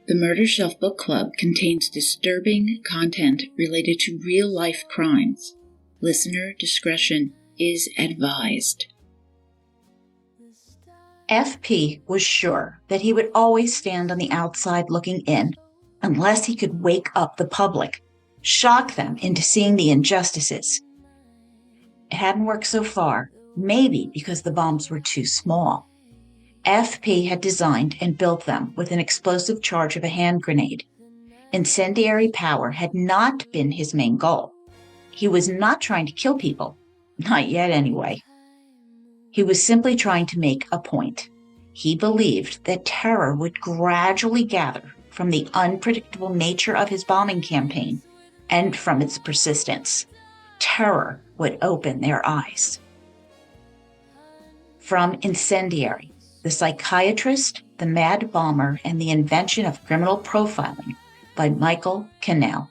The Murder Shelf Book Club contains disturbing content related to real-life crimes. Listener discretion is advised. FP was sure that he would always stand on the outside looking in unless he could wake up the public, shock them into seeing the injustices. It hadn't worked so far, maybe because the bombs were too small. FP had designed and built them with an explosive charge of a hand grenade. Incendiary power had not been his main goal. He was not trying to kill people, not yet anyway. He was simply trying to make a point. He believed that terror would gradually gather from the unpredictable nature of his bombing campaign and from its persistence. Terror would open their eyes. From Incendiary, The Psychiatrist, the Mad Bomber, and the Invention of Criminal Profiling by Michael Cannell.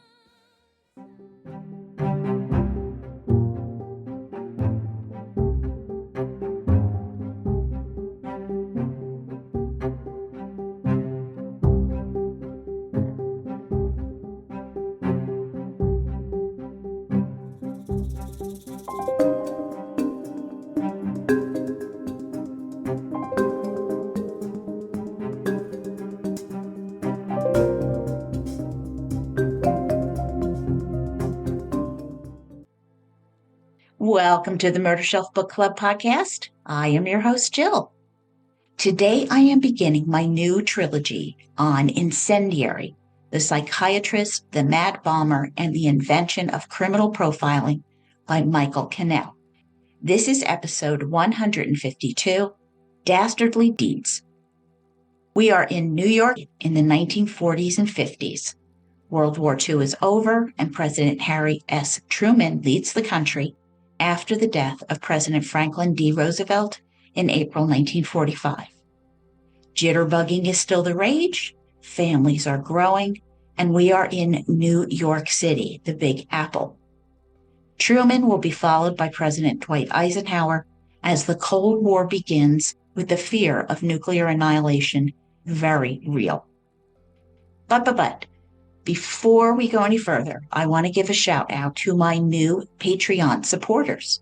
Welcome to the Murder Shelf Book Club podcast. I am your host, Jill. Today I am beginning my new trilogy on Incendiary, The Psychiatrist, the Mad Bomber, and the Invention of Criminal Profiling by Michael Cannell. This is episode 152, Dastardly Deeds. We are in New York in the 1940s and 50s. World War II is over, and President Harry S. Truman leads the country after the death of President Franklin D. Roosevelt in April 1945. Jitterbugging is still the rage, families are growing, and we are in New York City, the Big Apple. Truman will be followed by President Dwight Eisenhower as the Cold War begins with the fear of nuclear annihilation very real. But, before we go any further, I want to give a shout out to my new Patreon supporters,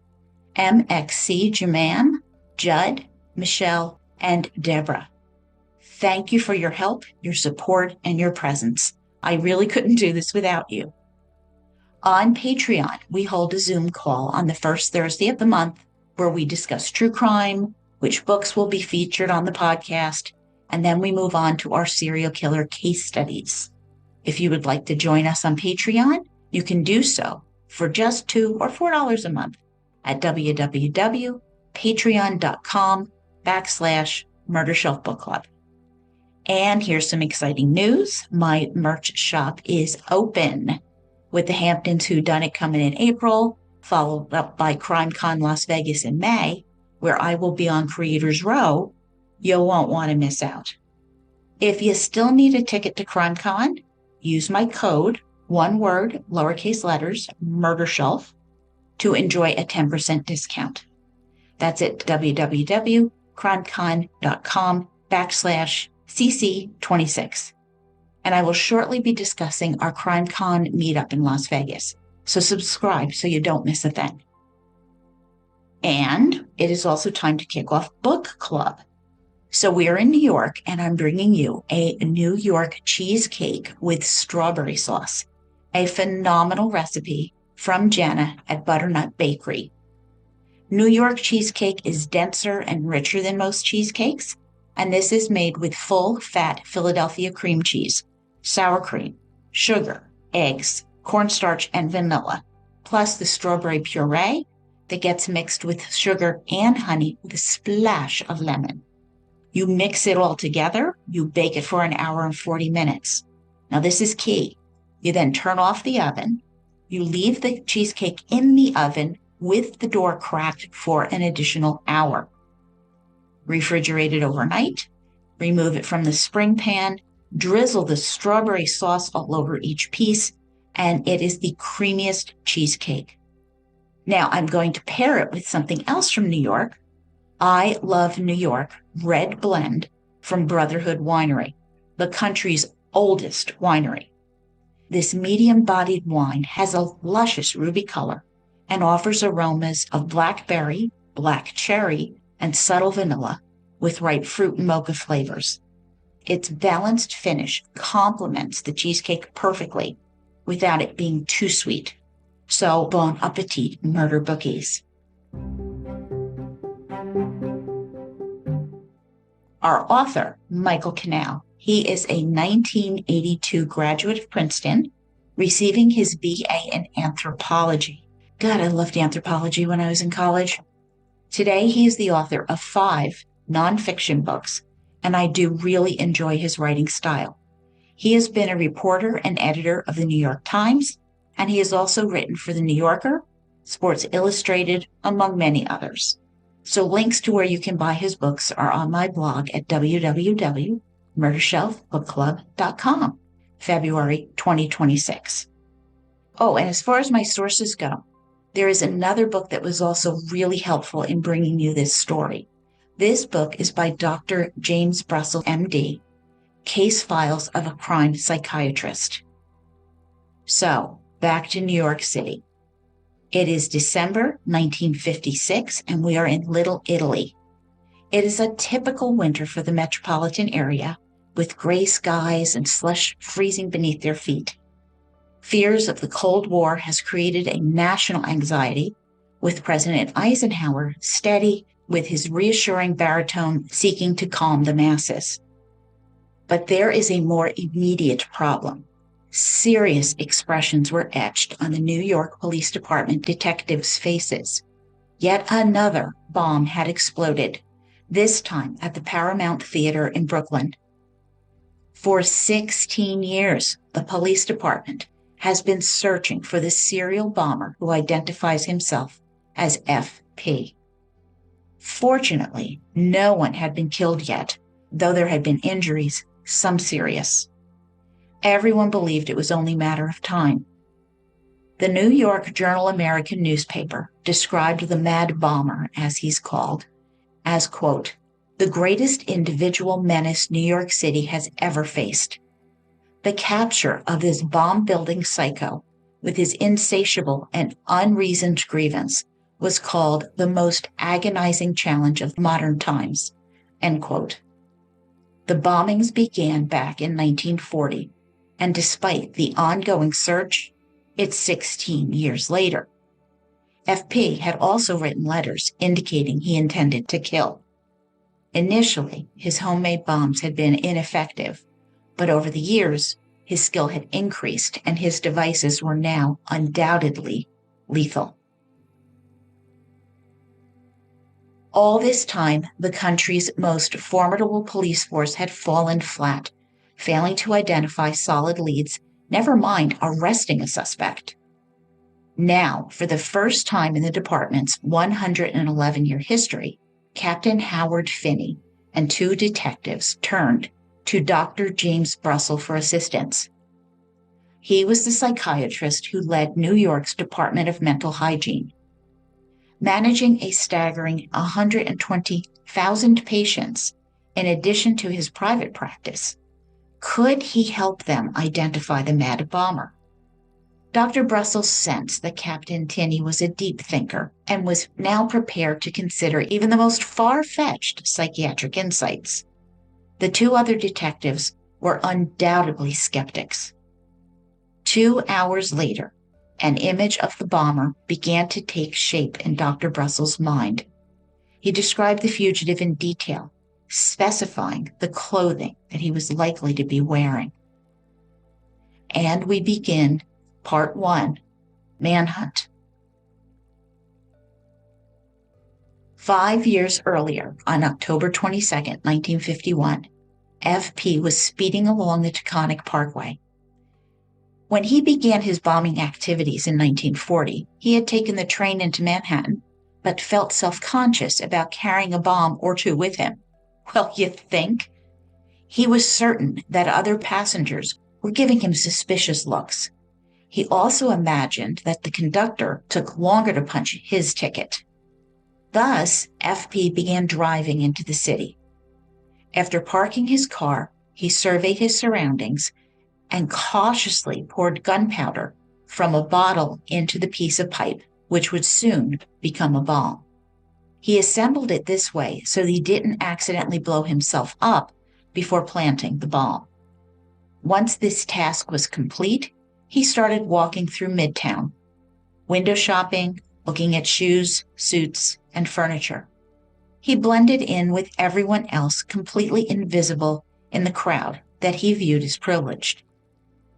MXC Jaman, Judd, Michelle, and Deborah. Thank you for your help, your support, and your presence. I really couldn't do this without you. On Patreon, we hold a Zoom call on the first Thursday of the month where we discuss true crime, which books will be featured on the podcast, and then we move on to our serial killer case studies. If you would like to join us on Patreon, you can do so for just $2 or $4 a month at www.patreon.com/Murder Shelf Book Club. And here's some exciting news. My merch shop is open with the Hamptons Whodunit coming in April, followed up by CRIMECON Las Vegas in May, where I will be on Creators Row. You won't want to miss out. If you still need a ticket to CRIMECON, use my code, one word, lowercase letters, Murder Shelf, to enjoy a 10% discount. That's at www.crimecon.com/CC26. And I will shortly be discussing our CrimeCon meetup in Las Vegas. So subscribe so you don't miss a thing. And it is also time to kick off book club. So we are in New York, and I'm bringing you a New York cheesecake with strawberry sauce, a phenomenal recipe from Jenna at Butternut Bakery. New York cheesecake is denser and richer than most cheesecakes, and this is made with full-fat Philadelphia cream cheese, sour cream, sugar, eggs, cornstarch, and vanilla, plus the strawberry puree that gets mixed with sugar and honey with a splash of lemon. You mix it all together, you bake it for an hour and 40 minutes. Now this is key. You then turn off the oven. You leave the cheesecake in the oven with the door cracked for an additional hour. Refrigerate it overnight. Remove it from the spring pan. Drizzle the strawberry sauce all over each piece, and it is the creamiest cheesecake. Now I'm going to pair it with something else from New York. I Love New York Red Blend from Brotherhood Winery, the country's oldest winery. This medium-bodied wine has a luscious ruby color and offers aromas of blackberry, black cherry, and subtle vanilla with ripe fruit and mocha flavors. Its balanced finish complements the cheesecake perfectly without it being too sweet. So, bon appetit, murder bookies. Our author, Michael Canal, he is a 1982 graduate of Princeton, receiving his BA in anthropology. God, I loved anthropology when I was in college. Today, he is the author of 5 nonfiction books, and I do really enjoy his writing style. He has been a reporter and editor of the New York Times, and he has also written for The New Yorker, Sports Illustrated, among many others. So links to where you can buy his books are on my blog at www.murdershelfbookclub.com, February 2026. Oh, and as far as my sources go, there is another book that was also really helpful in bringing you this story. This book is by Dr. James Brussel, MD, Case Files of a Crime Psychiatrist. So, back to New York City. It is December 1956, and we are in Little Italy. It is a typical winter for the metropolitan area, with gray skies and slush freezing beneath their feet. Fears of the Cold War has created a national anxiety, with President Eisenhower steady with his reassuring baritone seeking to calm the masses. But there is a more immediate problem. Serious expressions were etched on the New York Police Department detectives' faces. Yet another bomb had exploded, this time at the Paramount Theater in Brooklyn. For 16 years, the police department has been searching for the serial bomber who identifies himself as FP. Fortunately, no one had been killed yet, though there had been injuries, some serious. Everyone believed it was only a matter of time. The New York Journal-American newspaper described the mad bomber, as he's called, as, quote, the greatest individual menace New York City has ever faced. The capture of this bomb-building psycho, with his insatiable and unreasoned grievance, was called the most agonizing challenge of modern times, end quote. The bombings began back in 1940, and despite the ongoing search, it's 16 years later. FP had also written letters indicating he intended to kill. Initially, his homemade bombs had been ineffective, but over the years, his skill had increased and his devices were now undoubtedly lethal. All this time, the country's most formidable police force had fallen flat, failing to identify solid leads, never mind arresting a suspect. Now, for the first time in the department's 111-year history, Captain Howard Finney and 2 detectives turned to Dr. James Brussel for assistance. He was the psychiatrist who led New York's Department of Mental Hygiene. Managing a staggering 120,000 patients, in addition to his private practice, could he help them identify the mad bomber? Dr. Brussel sensed that Captain Tinney was a deep thinker and was now prepared to consider even the most far-fetched psychiatric insights. The 2 other detectives were undoubtedly skeptics. 2 hours later, an image of the bomber began to take shape in Dr. Brussel's mind. He described the fugitive in detail, specifying the clothing that he was likely to be wearing. And we begin Part 1, Manhunt. 5 years earlier, on October 22, 1951, FP was speeding along the Taconic Parkway. When he began his bombing activities in 1940, he had taken the train into Manhattan, but felt self-conscious about carrying a bomb or 2 with him. Well, you think? He was certain that other passengers were giving him suspicious looks. He also imagined that the conductor took longer to punch his ticket. Thus, FP began driving into the city. After parking his car, he surveyed his surroundings and cautiously poured gunpowder from a bottle into the piece of pipe, which would soon become a bomb. He assembled it this way so that he didn't accidentally blow himself up before planting the bomb. Once this task was complete, he started walking through Midtown, window shopping, looking at shoes, suits, and furniture. He blended in with everyone else, completely invisible in the crowd that he viewed as privileged.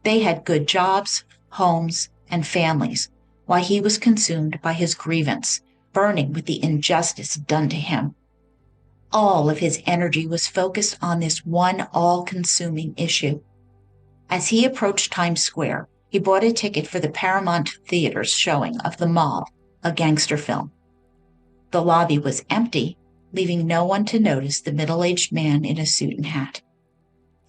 They had good jobs, homes, and families, while he was consumed by his grievance, burning with the injustice done to him. All of his energy was focused on this one all-consuming issue. As he approached Times Square, he bought a ticket for the Paramount Theater's showing of The Mob, a gangster film. The lobby was empty, leaving no one to notice the middle-aged man in a suit and hat.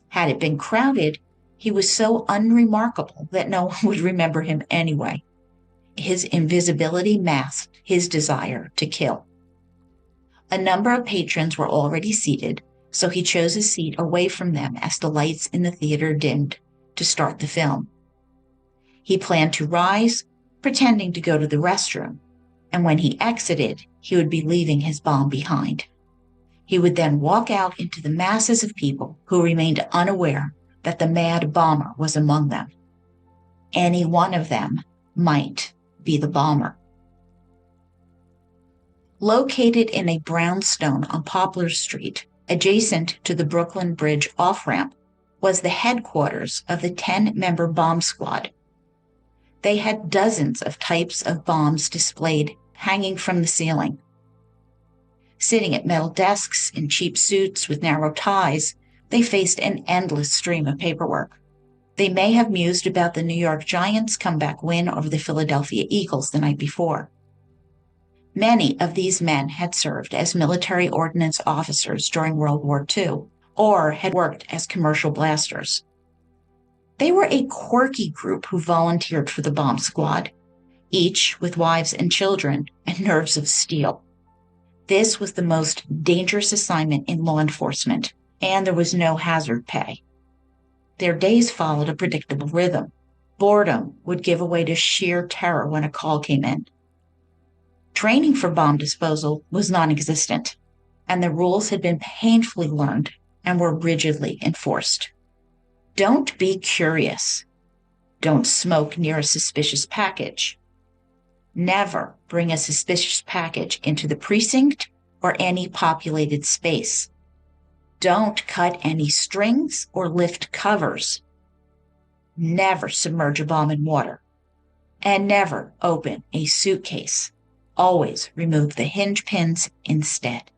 Had it been crowded, he was so unremarkable that no one would remember him anyway. His invisibility masked his desire to kill. A number of patrons were already seated, so he chose a seat away from them as the lights in the theater dimmed to start the film. He planned to rise, pretending to go to the restroom, and when he exited, he would be leaving his bomb behind. He would then walk out into the masses of people who remained unaware that the mad bomber was among them. Any one of them might be the bomber. Located in a brownstone on Poplar Street, adjacent to the Brooklyn Bridge off-ramp, was the headquarters of the 10-member bomb squad. They had dozens of types of bombs displayed, hanging from the ceiling. Sitting at metal desks in cheap suits with narrow ties, they faced an endless stream of paperwork. They may have mused about the New York Giants' comeback win over the Philadelphia Eagles the night before. Many of these men had served as military ordnance officers during World War II, or had worked as commercial blasters. They were a quirky group who volunteered for the bomb squad, each with wives and children and nerves of steel. This was the most dangerous assignment in law enforcement, and there was no hazard pay. Their days followed a predictable rhythm. Boredom would give way to sheer terror when a call came in. Training for bomb disposal was non-existent, and the rules had been painfully learned and were rigidly enforced. Don't be curious. Don't smoke near a suspicious package. Never bring a suspicious package into the precinct or any populated space. Don't cut any strings or lift covers. Never submerge a bomb in water. And never open a suitcase. Always remove the hinge pins instead.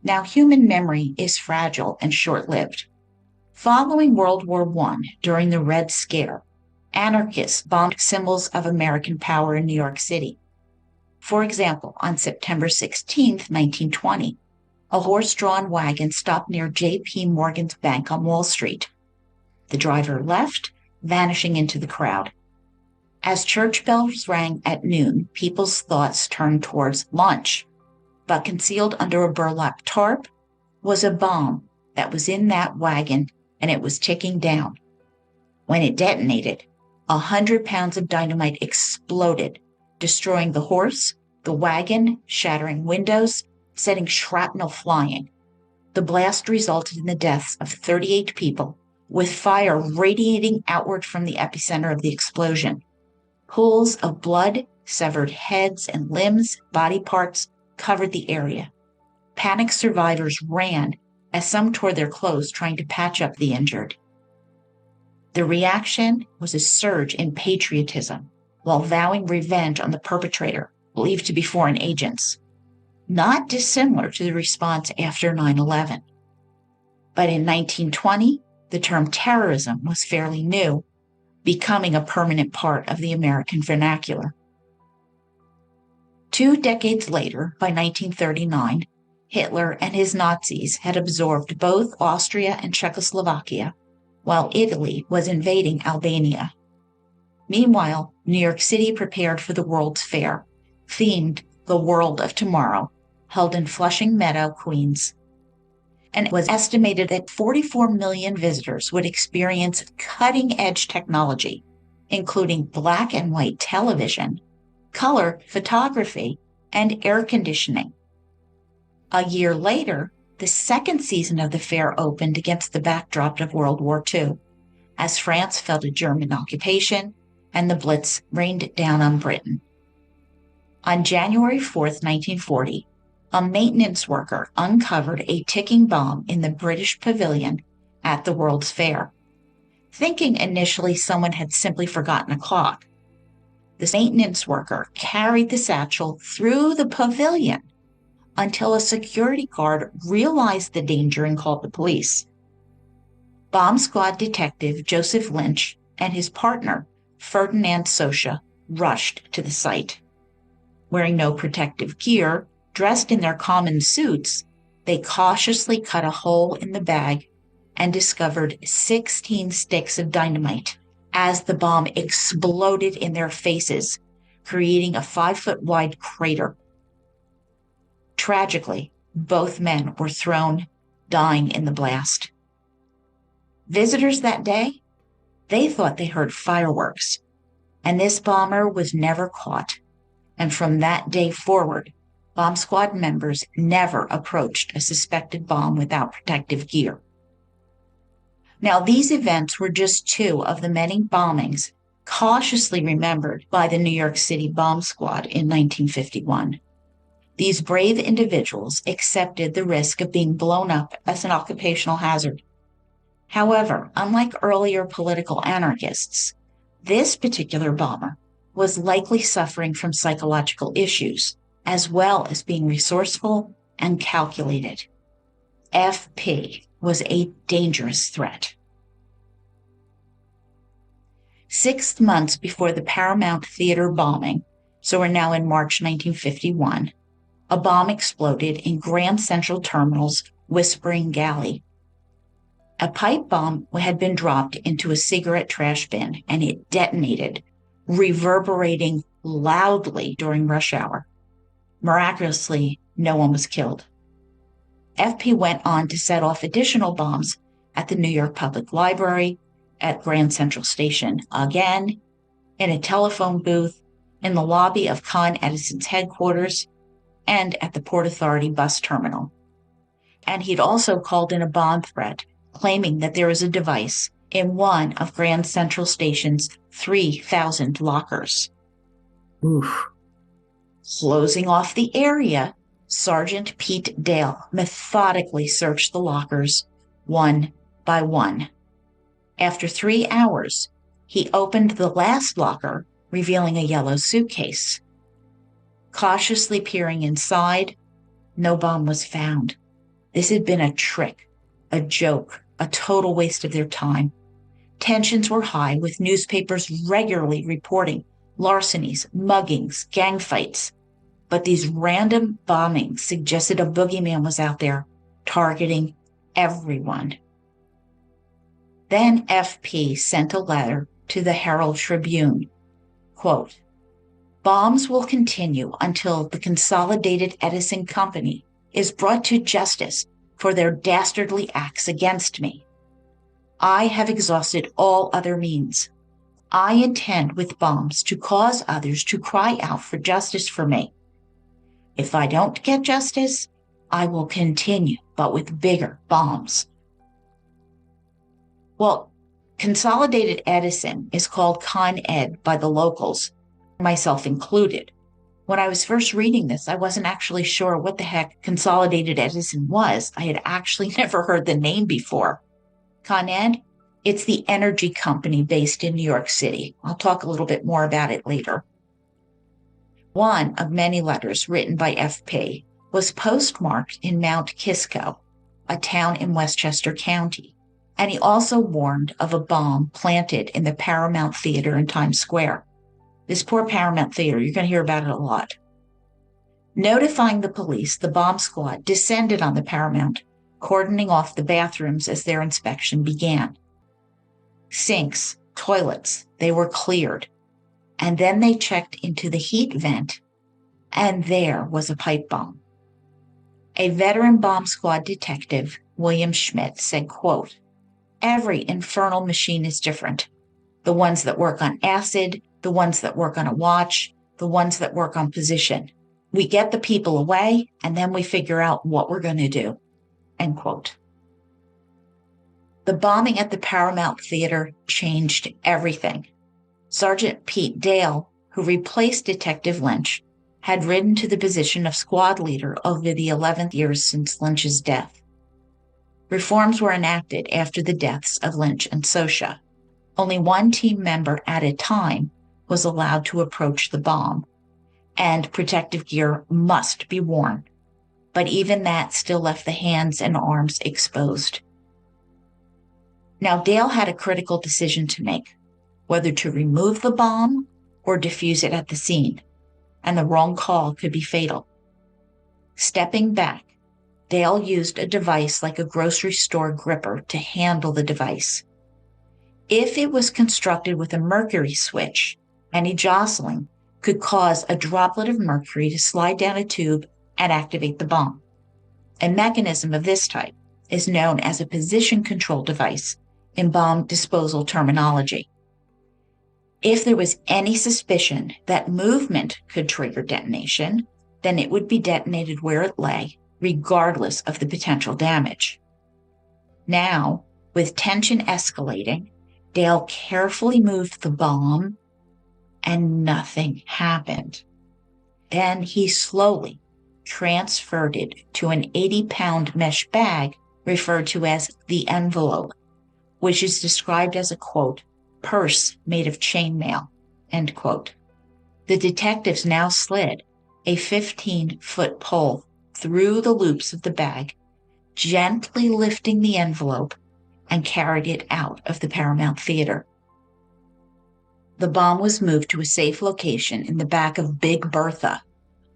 Now, human memory is fragile and short-lived. Following World War I, during the Red Scare, anarchists bombed symbols of American power in New York City. For example, on September 16, 1920, a horse-drawn wagon stopped near J.P. Morgan's bank on Wall Street. The driver left, vanishing into the crowd. As church bells rang at noon, people's thoughts turned towards lunch. But concealed under a burlap tarp was a bomb that was in that wagon, and it was ticking down. When it detonated, 100 pounds of dynamite exploded, destroying the horse, the wagon, shattering windows, setting shrapnel flying. The blast resulted in the deaths of 38 people, with fire radiating outward from the epicenter of the explosion. Pools of blood, severed heads and limbs, body parts, covered the area. Panicked survivors ran as some tore their clothes trying to patch up the injured. The reaction was a surge in patriotism while vowing revenge on the perpetrator, believed to be foreign agents, not dissimilar to the response after 9/11. But in 1920, the term terrorism was fairly new, becoming a permanent part of the American vernacular. 2 decades later, by 1939, Hitler and his Nazis had absorbed both Austria and Czechoslovakia, while Italy was invading Albania. Meanwhile, New York City prepared for the World's Fair, themed The World of Tomorrow, held in Flushing Meadow, Queens. And it was estimated that 44 million visitors would experience cutting-edge technology, including black and white television, color photography, and air conditioning. A year later, the second season of the fair opened against the backdrop of World War II, as France felt a German occupation and the Blitz rained down on Britain. On January 4th, 1940, a maintenance worker uncovered a ticking bomb in the British Pavilion at the World's Fair, thinking initially someone had simply forgotten a clock. The maintenance worker carried the satchel through the pavilion until a security guard realized the danger and called the police. Bomb squad detective Joseph Lynch and his partner, Ferdinand Socha, rushed to the site. Wearing no protective gear, dressed in their common suits, they cautiously cut a hole in the bag and discovered 16 sticks of dynamite as the bomb exploded in their faces, creating a 5-foot-wide crater. Tragically, both men were thrown, dying in the blast. Visitors that day, they thought they heard fireworks, and this bomber was never caught. And from that day forward, bomb squad members never approached a suspected bomb without protective gear. Now, these events were just two of the many bombings cautiously remembered by the New York City bomb squad in 1951. These brave individuals accepted the risk of being blown up as an occupational hazard. However, unlike earlier political anarchists, this particular bomber was likely suffering from psychological issues, as well as being resourceful and calculated. FP was a dangerous threat. 6 months before the Paramount Theater bombing, so we're now in March 1951, a bomb exploded in Grand Central Terminal's Whispering Galley. A pipe bomb had been dropped into a cigarette trash bin, and it detonated, reverberating loudly during rush hour. Miraculously, no one was killed. FP went on to set off additional bombs at the New York Public Library, at Grand Central Station again, in a telephone booth, in the lobby of Con Edison's headquarters, and at the Port Authority bus terminal. And he'd also called in a bomb threat, claiming that there was a device in one of Grand Central Station's 3,000 lockers. Oof. Closing off the area, Sergeant Pete Dale methodically searched the lockers one by one. After 3 hours, he opened the last locker, revealing a yellow suitcase. Cautiously peering inside, no bomb was found. This had been a trick, a joke, a total waste of their time. Tensions were high, with newspapers regularly reporting larcenies, muggings, gang fights. But these random bombings suggested a boogeyman was out there, targeting everyone. Then FP sent a letter to the Herald Tribune. Quote, "Bombs will continue until the Consolidated Edison Company is brought to justice for their dastardly acts against me. I have exhausted all other means. I intend with bombs to cause others to cry out for justice for me. If I don't get justice, I will continue, but with bigger bombs." Well, Consolidated Edison is called Con Ed by the locals, myself included. When I was first reading this, I wasn't actually sure what the heck Consolidated Edison was. I had actually never heard the name before. Con Ed, it's the energy company based in New York City. I'll talk a little bit more about it later. One of many letters written by FP was postmarked in Mount Kisco, a town in Westchester County, and he also warned of a bomb planted in the Paramount Theater in Times Square. This poor Paramount Theater, you're going to hear about it a lot. Notifying the police, the bomb squad descended on the Paramount, cordoning off the bathrooms as their inspection began. Sinks, toilets, they were cleared, and then they checked into the heat vent And there was a pipe bomb. A veteran bomb squad detective, William Schmidt, said, quote, "Every infernal machine is different. The ones that work on acid, the ones that work on a watch, the ones that work on position. We get the people away, and then we figure out what we're going to do," end quote. The bombing at the Paramount Theater changed everything. Sergeant Pete Dale, who replaced Detective Lynch, had risen to the position of squad leader over the 11th years since Lynch's death. Reforms were enacted after the deaths of Lynch and Sosha. Only one team member at a time was allowed to approach the bomb, and protective gear must be worn. But even that still left the hands and arms exposed. Now, Dale had a critical decision to make, whether to remove the bomb or defuse it at the scene, and the wrong call could be fatal. Stepping back, Dale used a device like a grocery store gripper to handle the device. If it was constructed with a mercury switch, any jostling could cause a droplet of mercury to slide down a tube and activate the bomb. A mechanism of this type is known as a position control device in bomb disposal terminology. If there was any suspicion that movement could trigger detonation, then it would be detonated where it lay, regardless of the potential damage. Now, with tension escalating, Dale carefully moved the bomb, and nothing happened. Then he slowly transferred it to an 80-pound mesh bag referred to as the envelope, which is described as a, quote, "purse made of chainmail," end quote. The detectives now slid a 15-foot pole through the loops of the bag, gently lifting the envelope, and carried it out of the Paramount Theater. The bomb was moved to a safe location in the back of Big Bertha,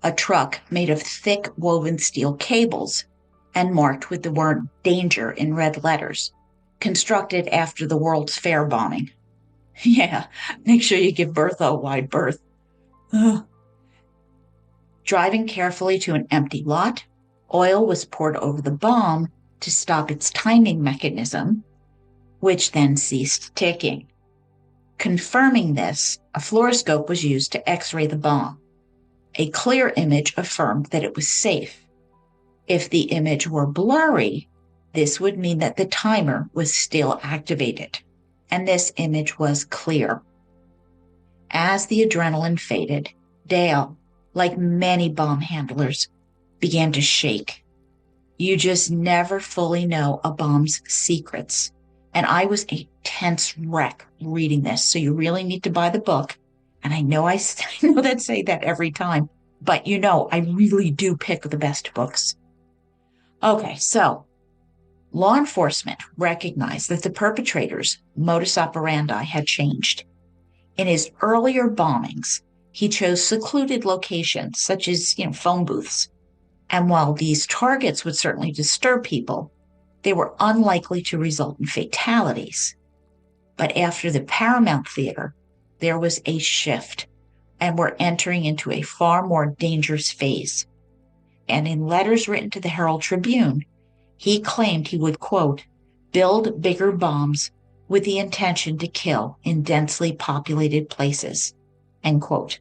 a truck made of thick woven steel cables and marked with the word "danger" in red letters, constructed after the World's Fair bombing. Yeah, make sure you give Bertha a wide berth. Ugh. Driving carefully to an empty lot, oil was poured over the bomb to stop its timing mechanism, which then ceased ticking. Confirming this, a fluoroscope was used to X-ray the bomb. A clear image affirmed that it was safe. If the image were blurry, this would mean that the timer was still activated, and this image was clear. As the adrenaline faded, Dale, like many bomb handlers, began to shake. You just never fully know a bomb's secrets. And I was a tense wreck reading this, so you really need to buy the book. And I know I know that say that every time, but you know, I really do pick the best books. Okay, so law enforcement recognized that the perpetrator's modus operandi had changed. In his earlier bombings, he chose secluded locations such as, phone booths. And while these targets would certainly disturb people, they were unlikely to result in fatalities. But after the Paramount Theater, there was a shift, and we're entering into a far more dangerous phase. And in letters written to the Herald Tribune, he claimed he would, quote, "build bigger bombs with the intention to kill in densely populated places," end quote.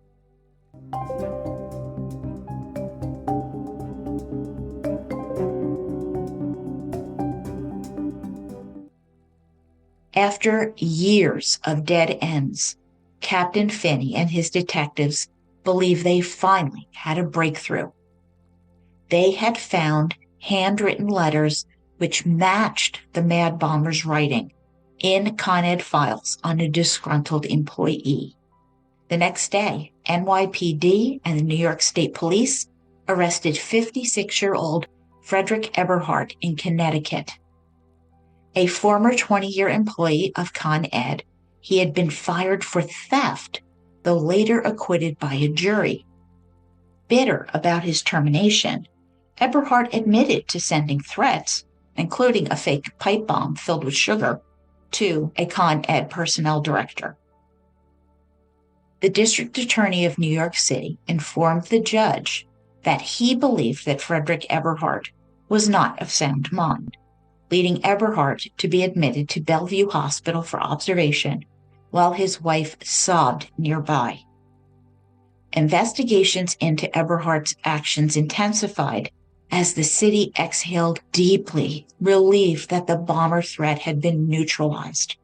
After years of dead ends, Captain Finney and his detectives believe they finally had a breakthrough. They had found handwritten letters which matched the mad bomber's writing in Con Ed files on a disgruntled employee. The next day, NYPD and the New York State Police arrested 56-year-old Frederick Eberhardt in Connecticut. A former 20-year employee of Con Ed, he had been fired for theft, though later acquitted by a jury. Bitter about his termination, Eberhardt admitted to sending threats, including a fake pipe bomb filled with sugar, to a Con Ed personnel director. The district attorney of New York City informed the judge that he believed that Frederick Eberhardt was not of sound mind, leading Eberhardt to be admitted to Bellevue Hospital for observation while his wife sobbed nearby. Investigations into Eberhardt's actions intensified as the city exhaled deeply, relieved that the bomber threat had been neutralized.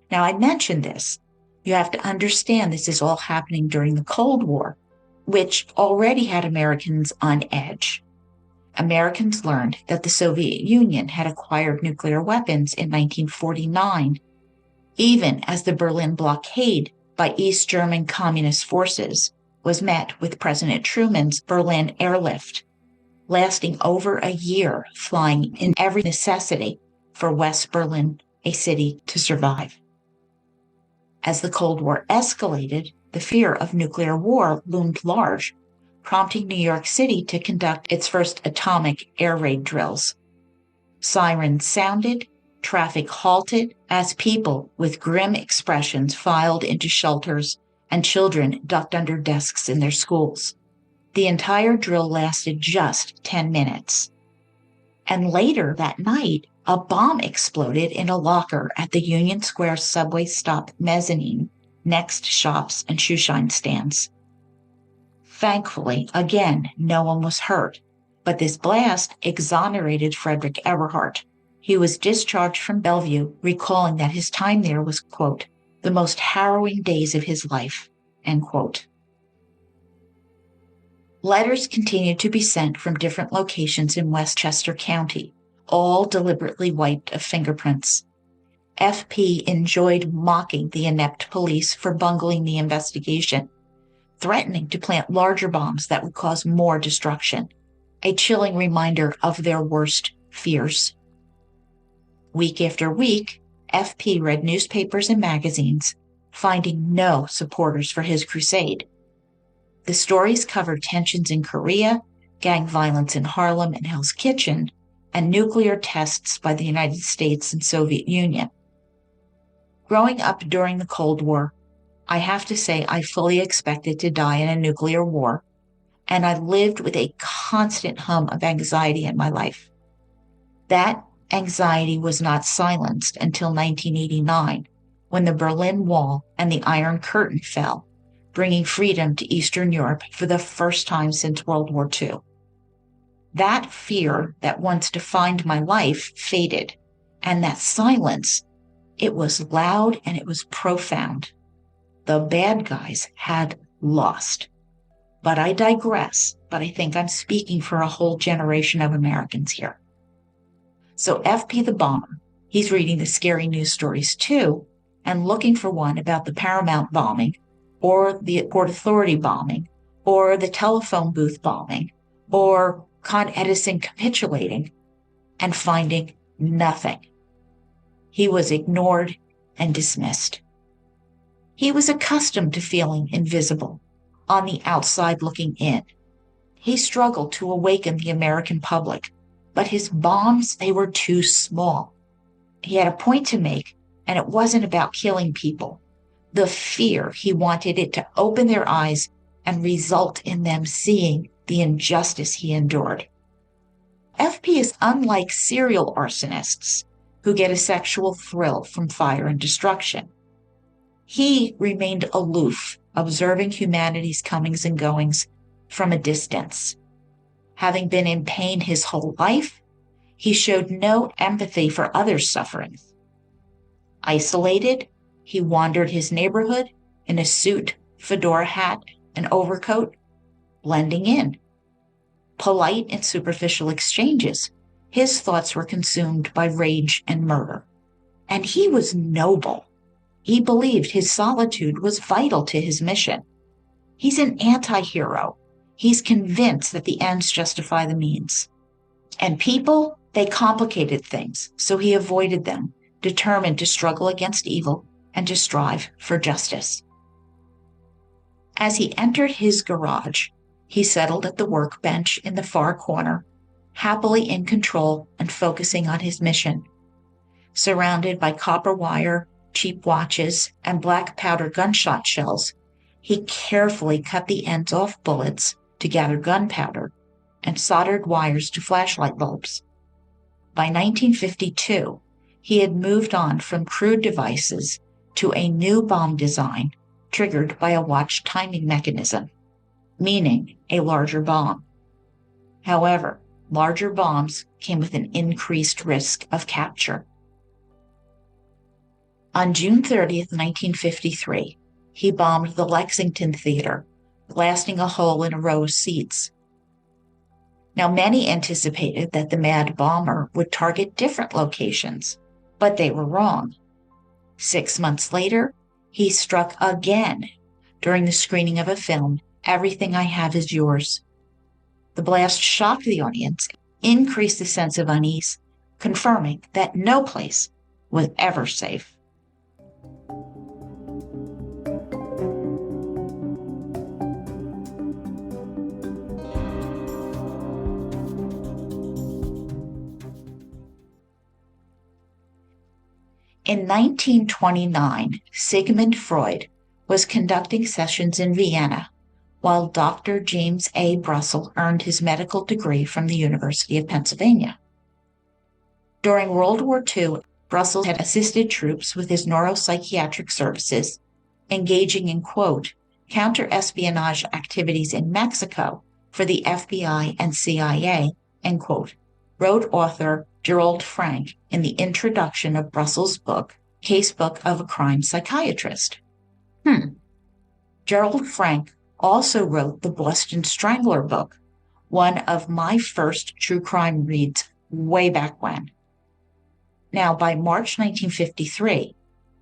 Now, I mentioned this. You have to understand this is all happening during the Cold War, which already had Americans on edge. Americans learned that the Soviet Union had acquired nuclear weapons in 1949, even as the Berlin blockade by East German communist forces was met with President Truman's Berlin airlift, lasting over a year, flying in every necessity for West Berlin, a city to survive. As the Cold War escalated, the fear of nuclear war loomed large, prompting New York City to conduct its first atomic air raid drills. Sirens sounded, traffic halted, as people with grim expressions filed into shelters and children ducked under desks in their schools. The entire drill lasted just 10 minutes. And later that night, a bomb exploded in a locker at the Union Square subway stop mezzanine next to shops and shoeshine stands. Thankfully, again, no one was hurt, but this blast exonerated Frederick Eberhardt. He was discharged from Bellevue, recalling that his time there was, quote, the most harrowing days of his life, end quote. Letters continued to be sent from different locations in Westchester County, all deliberately wiped of fingerprints. FP enjoyed mocking the inept police for bungling the investigation, threatening to plant larger bombs that would cause more destruction, a chilling reminder of their worst fears. Week after week, FP read newspapers and magazines, finding no supporters for his crusade. The stories covered tensions in Korea, gang violence in Harlem and Hell's Kitchen, and nuclear tests by the United States and Soviet Union. Growing up during the Cold War, I have to say I fully expected to die in a nuclear war, and I lived with a constant hum of anxiety in my life. That anxiety was not silenced until 1989, when the Berlin Wall and the Iron Curtain fell, bringing freedom to Eastern Europe for the first time since World War II. That fear that once defined my life faded, and that silence, it was loud and it was profound. The bad guys had lost. But I digress, but I think I'm speaking for a whole generation of Americans here. So FP the bomber, he's reading the scary news stories too, and looking for one about the Paramount bombing, or the Port Authority bombing, or the telephone booth bombing, or Con Edison capitulating, and finding nothing. He was ignored and dismissed. He was accustomed to feeling invisible, on the outside looking in. He struggled to awaken the American public, but his bombs, they were too small. He had a point to make, and it wasn't about killing people. The fear, he wanted it to open their eyes and result in them seeing the injustice he endured. FP is unlike serial arsonists who get a sexual thrill from fire and destruction. He remained aloof, observing humanity's comings and goings from a distance. Having been in pain his whole life, he showed no empathy for others' sufferings. Isolated, he wandered his neighborhood in a suit, fedora hat, and overcoat, blending in. Polite in superficial exchanges, his thoughts were consumed by rage and murder. And he was noble. He believed his solitude was vital to his mission. He's an anti-hero. He's convinced that the ends justify the means. And people, they complicated things, so he avoided them, determined to struggle against evil and to strive for justice. As he entered his garage, he settled at the workbench in the far corner, happily in control and focusing on his mission. Surrounded by copper wire, cheap watches, and black powder gunshot shells, He carefully cut the ends off bullets to gather gunpowder and soldered wires to flashlight bulbs. By 1952, he had moved on from crude devices to a new bomb design triggered by a watch timing mechanism, meaning a larger bomb. However, larger bombs came with an increased risk of capture. On June 30th, 1953, he bombed the Lexington Theater, blasting a hole in a row of seats. Now, many anticipated that the mad bomber would target different locations, but they were wrong. 6 months later, he struck again during the screening of a film, Everything I Have Is Yours. The blast shocked the audience, increased the sense of unease, confirming that no place was ever safe. In 1929, Sigmund Freud was conducting sessions in Vienna while Dr. James A. Brussel earned his medical degree from the University of Pennsylvania. During World War II, Brussel had assisted troops with his neuropsychiatric services, engaging in, quote, counter-espionage activities in Mexico for the FBI and CIA, end quote, wrote author Gerald Frank in the introduction of Brussel's book, Casebook of a Crime Psychiatrist. Gerald Frank also wrote the Boston Strangler book, one of my first true crime reads way back when. Now, by March 1953,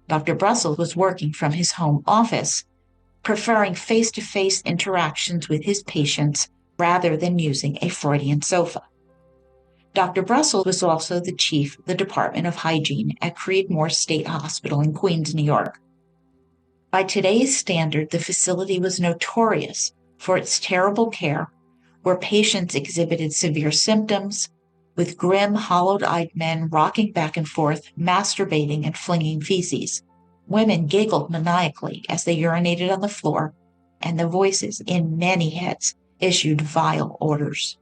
Dr. Brussel was working from his home office, preferring face-to-face interactions with his patients rather than using a Freudian sofa. Dr. Brussel was also the chief of the Department of Hygiene at Creedmoor State Hospital in Queens, New York. By today's standard, the facility was notorious for its terrible care, where patients exhibited severe symptoms, with grim, hollow-eyed men rocking back and forth, masturbating and flinging feces. Women giggled maniacally as they urinated on the floor, and the voices in many heads issued vile orders.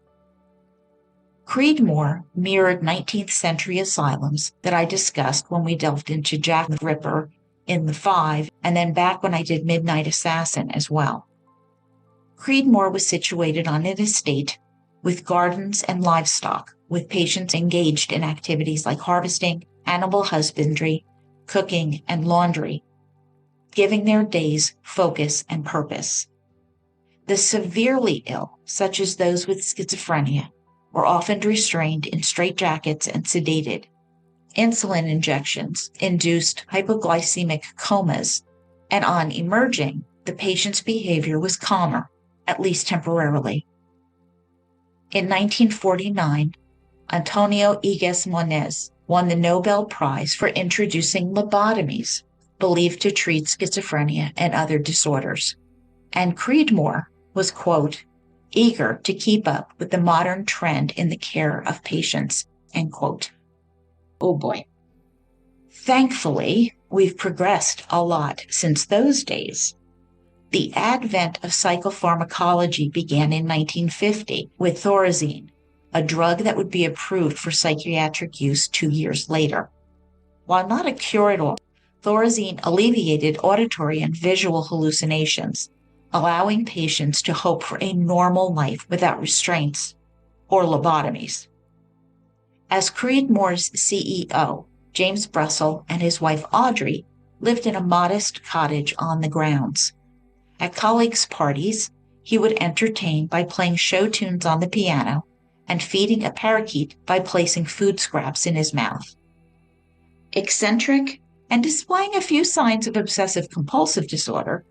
Creedmoor mirrored 19th century asylums that I discussed when we delved into Jack the Ripper in The Five, and then back when I did Midnight Assassin as well. Creedmoor was situated on an estate with gardens and livestock, with patients engaged in activities like harvesting, animal husbandry, cooking, and laundry, giving their days focus and purpose. The severely ill, such as those with schizophrenia, were often restrained in straitjackets and sedated. Insulin injections induced hypoglycemic comas, and on emerging, the patient's behavior was calmer, at least temporarily. In 1949, Antonio Igues Moniz won the Nobel Prize for introducing lobotomies, believed to treat schizophrenia and other disorders. And Creedmoor was, quote, eager to keep up with the modern trend in the care of patients, end quote. Oh boy. Thankfully, we've progressed a lot since those days. The advent of psychopharmacology began in 1950 with terrorizing, a drug that would be approved for psychiatric use 2 years later. While not a cure-all, terrorizing alleviated auditory and visual hallucinations, allowing patients to hope for a normal life without restraints or lobotomies. As Creedmoor's CEO, James Brussel, and his wife Audrey lived in a modest cottage on the grounds. At colleagues' parties, he would entertain by playing show tunes on the piano and feeding a parakeet by placing food scraps in his mouth. Eccentric and displaying a few signs of obsessive-compulsive disorder,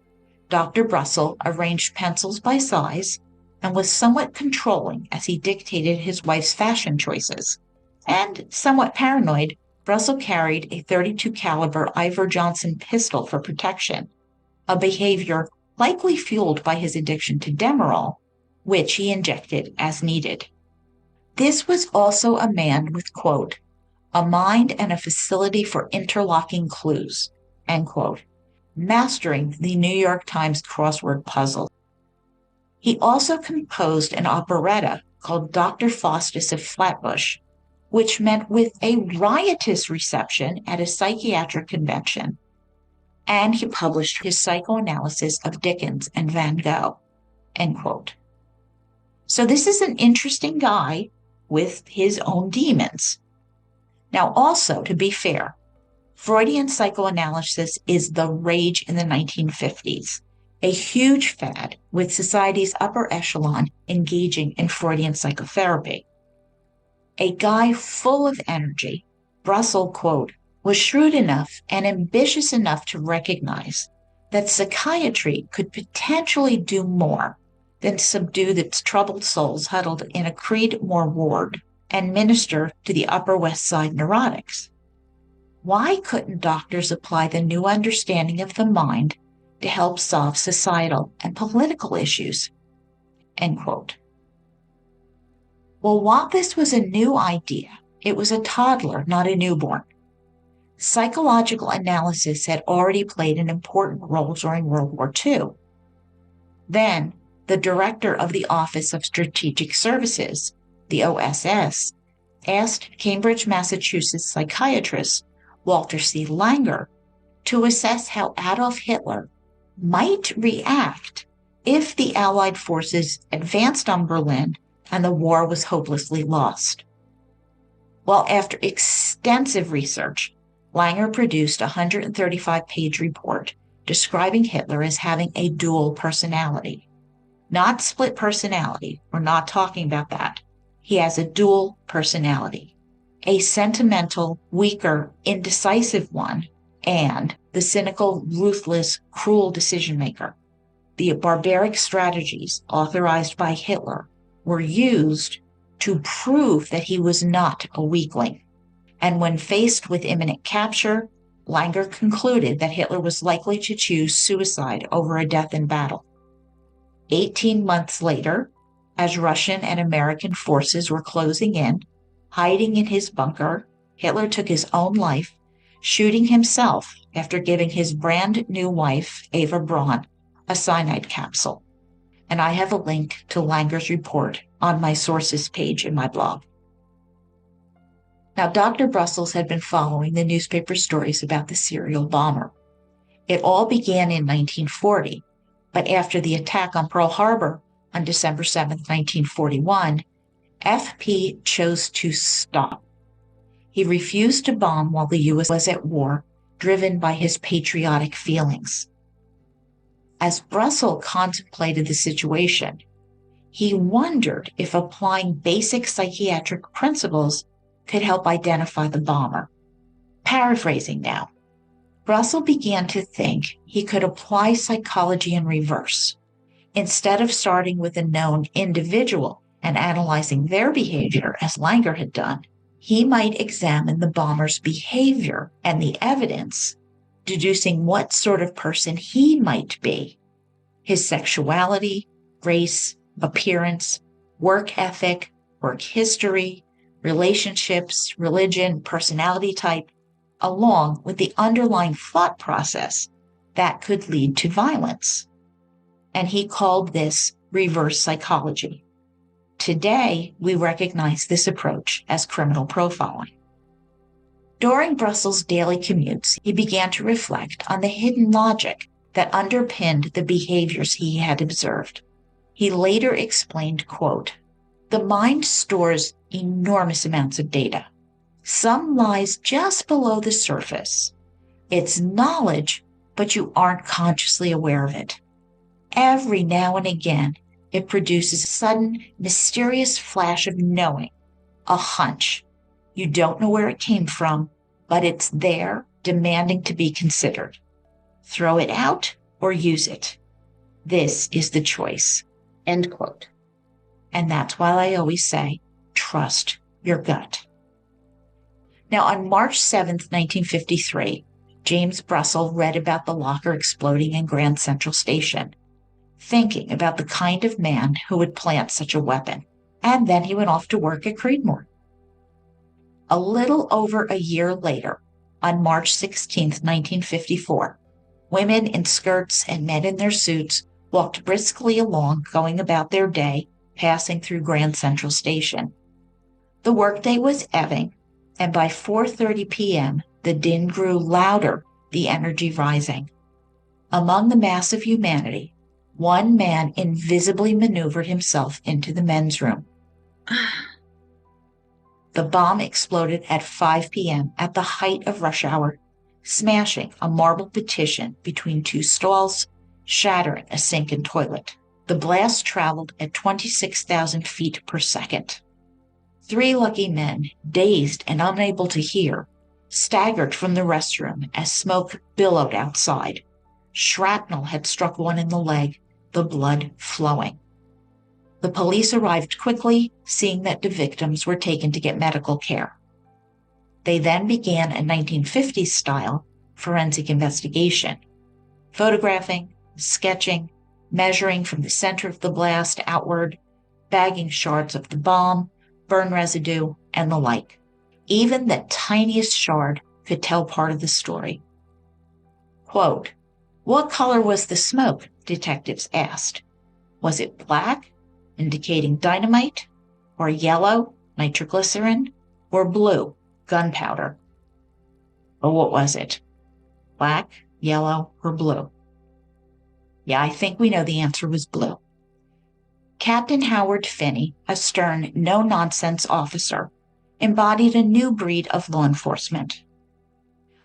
Dr. Brussel arranged pencils by size and was somewhat controlling as he dictated his wife's fashion choices. And somewhat paranoid, Brussel carried a .32 caliber Ivor Johnson pistol for protection, a behavior likely fueled by his addiction to Demerol, which he injected as needed. This was also a man with, quote, a mind and a facility for interlocking clues, end quote, mastering the New York Times crossword puzzle. He also composed an operetta called Dr. Faustus of Flatbush, which met with a riotous reception at a psychiatric convention. And he published his psychoanalysis of Dickens and Van Gogh, end quote. So this is an interesting guy with his own demons. Now, also, to be fair, Freudian psychoanalysis is the rage in the 1950s, a huge fad with society's upper echelon engaging in Freudian psychotherapy. A guy full of energy, Russell, quote, was shrewd enough and ambitious enough to recognize that psychiatry could potentially do more than subdue its troubled souls huddled in a Creedmoor ward and minister to the Upper West Side neurotics. Why couldn't doctors apply the new understanding of the mind to help solve societal and political issues? End quote. Well, while this was a new idea, it was a toddler, not a newborn. Psychological analysis had already played an important role during World War II. Then, the director of the Office of Strategic Services, the OSS, asked Cambridge, Massachusetts psychiatrist Walter C. Langer to assess how Adolf Hitler might react if the Allied forces advanced on Berlin and the war was hopelessly lost. Well, after extensive research, Langer produced a 135-page report describing Hitler as having a dual personality. Not split personality. We're not talking about that. He has a dual personality. A sentimental, weaker, indecisive one, and the cynical, ruthless, cruel decision-maker. The barbaric strategies authorized by Hitler were used to prove that he was not a weakling. And when faced with imminent capture, Langer concluded that Hitler was likely to choose suicide over a death in battle. 18 months later, as Russian and American forces were closing in, hiding in his bunker, Hitler took his own life, shooting himself after giving his brand new wife, Eva Braun, a cyanide capsule. And I have a link to Langer's report on my sources page in my blog. Now, Dr. Brussels had been following the newspaper stories about the serial bomber. It all began in 1940, but after the attack on Pearl Harbor on December 7, 1941, FP chose to stop. He refused to bomb while the U.S. was at war, driven by his patriotic feelings. As Brussels contemplated the situation, he wondered if applying basic psychiatric principles could help identify the bomber. Paraphrasing now, Brussels began to think he could apply psychology in reverse. Instead of starting with a known individual and analyzing their behavior, as Langer had done, he might examine the bomber's behavior and the evidence, deducing what sort of person he might be, his sexuality, race, appearance, work ethic, work history, relationships, religion, personality type, along with the underlying thought process that could lead to violence. And he called this reverse psychology. Today, we recognize this approach as criminal profiling. During Brussels' daily commutes, he began to reflect on the hidden logic that underpinned the behaviors he had observed. He later explained, quote, "The mind stores enormous amounts of data. Some lies just below the surface. It's knowledge, but you aren't consciously aware of it. Every now and again, it produces a sudden, mysterious flash of knowing, a hunch. You don't know where it came from, but it's there, demanding to be considered. Throw it out or use it. This is the choice." End quote. And that's why I always say, trust your gut. Now, on March 7th, 1953, James Brussels read about the locker exploding in Grand Central Station, thinking about the kind of man who would plant such a weapon. And then he went off to work at Creedmoor. A little over a year later, on March 16th, 1954, Women in skirts and men in their suits walked briskly along, going about their day, passing through Grand Central Station. The workday was ebbing, and by 4:30 p.m., the din grew louder, the energy rising. Among the mass of humanity, one man invisibly maneuvered himself into the men's room. The bomb exploded at 5 p.m. at the height of rush hour, smashing a marble partition between two stalls, shattering a sink and toilet. The blast traveled at 26,000 feet per second. 3 lucky men, dazed and unable to hear, staggered from the restroom as smoke billowed outside. Shrapnel had struck one in the leg, the blood flowing. The police arrived quickly, seeing that the victims were taken to get medical care. They then began a 1950s-style forensic investigation, photographing, sketching, measuring from the center of the blast outward, bagging shards of the bomb, burn residue, and the like. Even the tiniest shard could tell part of the story. Quote, "What color was the smoke?" detectives asked. Was it black, indicating dynamite, or yellow, nitroglycerin, or blue, gunpowder? Or what was it? Black, yellow, or blue? Yeah, I think we know the answer was blue. Captain Howard Finney, a stern, no-nonsense officer, embodied a new breed of law enforcement.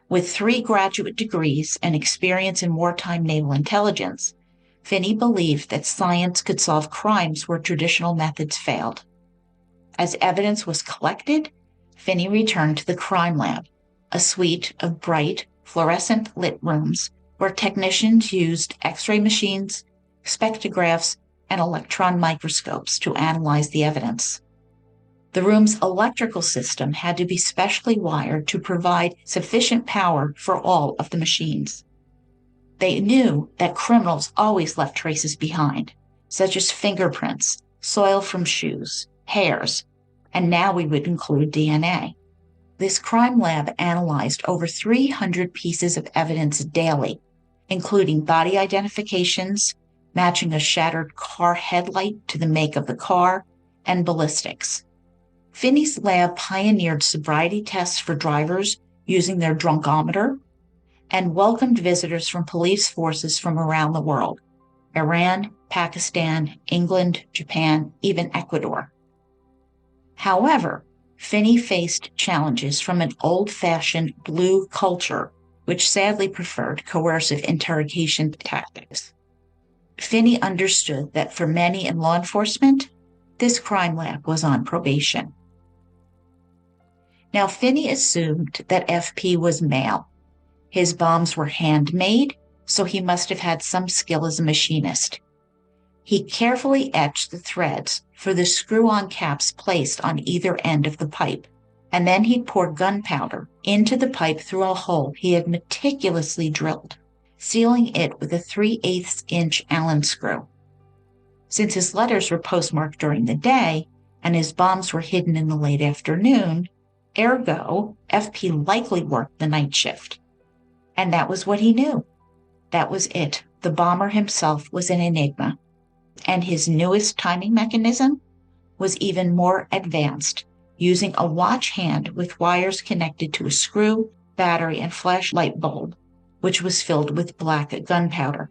With 3 graduate degrees and experience in wartime naval intelligence, Finney believed that science could solve crimes where traditional methods failed. As evidence was collected, Finney returned to the crime lab, a suite of bright, fluorescent-lit rooms where technicians used X-ray machines, spectrographs, and electron microscopes to analyze the evidence. The room's electrical system had to be specially wired to provide sufficient power for all of the machines. They knew that criminals always left traces behind, such as fingerprints, soil from shoes, hairs, and now we would include DNA. This crime lab analyzed over 300 pieces of evidence daily, including body identifications, matching a shattered car headlight to the make of the car, and ballistics. Finney's lab pioneered sobriety tests for drivers using their drunkometer and welcomed visitors from police forces from around the world: Iran, Pakistan, England, Japan, even Ecuador. However, Finney faced challenges from an old-fashioned blue culture, which sadly preferred coercive interrogation tactics. Finney understood that for many in law enforcement, this crime lab was on probation. Now, Finney assumed that FP was male. His bombs were handmade, so he must have had some skill as a machinist. He carefully etched the threads for the screw-on caps placed on either end of the pipe, and then he'd pour gunpowder into the pipe through a hole he had meticulously drilled, sealing it with a 3/8-inch Allen screw. Since his letters were postmarked during the day and his bombs were hidden in the late afternoon, ergo, FP likely worked the night shift. And that was what he knew. That was it. The bomber himself was an enigma. And his newest timing mechanism was even more advanced, using a watch hand with wires connected to a screw, battery, and flashlight bulb, which was filled with black gunpowder.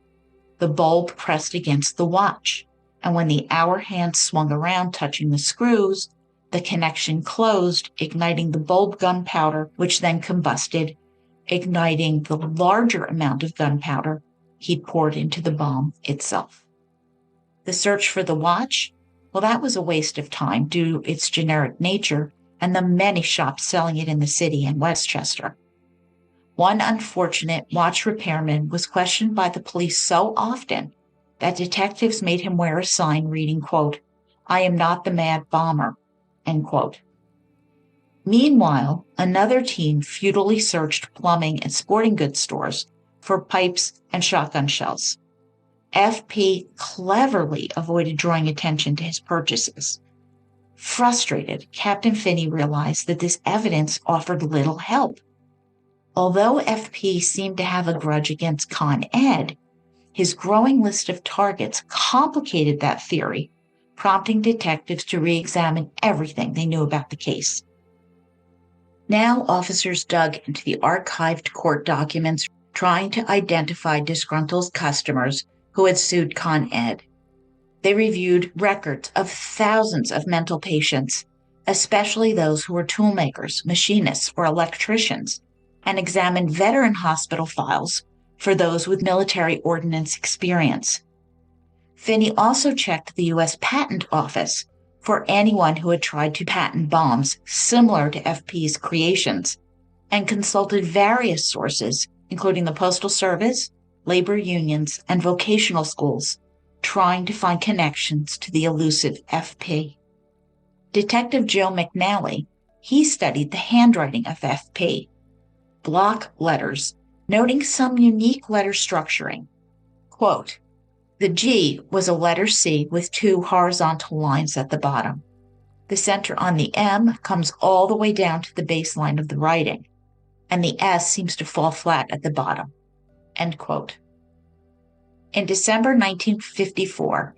The bulb pressed against the watch, and when the hour hand swung around touching the screws, the connection closed, igniting the bulb gunpowder, which then combusted, igniting the larger amount of gunpowder he'd poured into the bomb itself. The search for the watch, well, that was a waste of time due to its generic nature and the many shops selling it in the city and Westchester. One unfortunate watch repairman was questioned by the police so often that detectives made him wear a sign reading, quote, "I am not the mad bomber," end quote. Meanwhile, another team futilely searched plumbing and sporting goods stores for pipes and shotgun shells. FP cleverly avoided drawing attention to his purchases. Frustrated, Captain Finney realized that this evidence offered little help. Although FP seemed to have a grudge against Con Ed, his growing list of targets complicated that theory, prompting detectives to re-examine everything they knew about the case. Now officers dug into the archived court documents, trying to identify disgruntled customers who had sued Con Ed. They reviewed records of thousands of mental patients, especially those who were toolmakers, machinists, or electricians, and examined veteran hospital files for those with military ordnance experience. Finney also checked the U.S. Patent Office for anyone who had tried to patent bombs similar to FP's creations, and consulted various sources, including the Postal Service, labor unions, and vocational schools, trying to find connections to the elusive FP. Detective Joe McNally, he studied the handwriting of FP, block letters, noting some unique letter structuring. Quote, "The G was a letter C with two horizontal lines at the bottom. The center on the M comes all the way down to the baseline of the writing, and the S seems to fall flat at the bottom." End quote. In December 1954,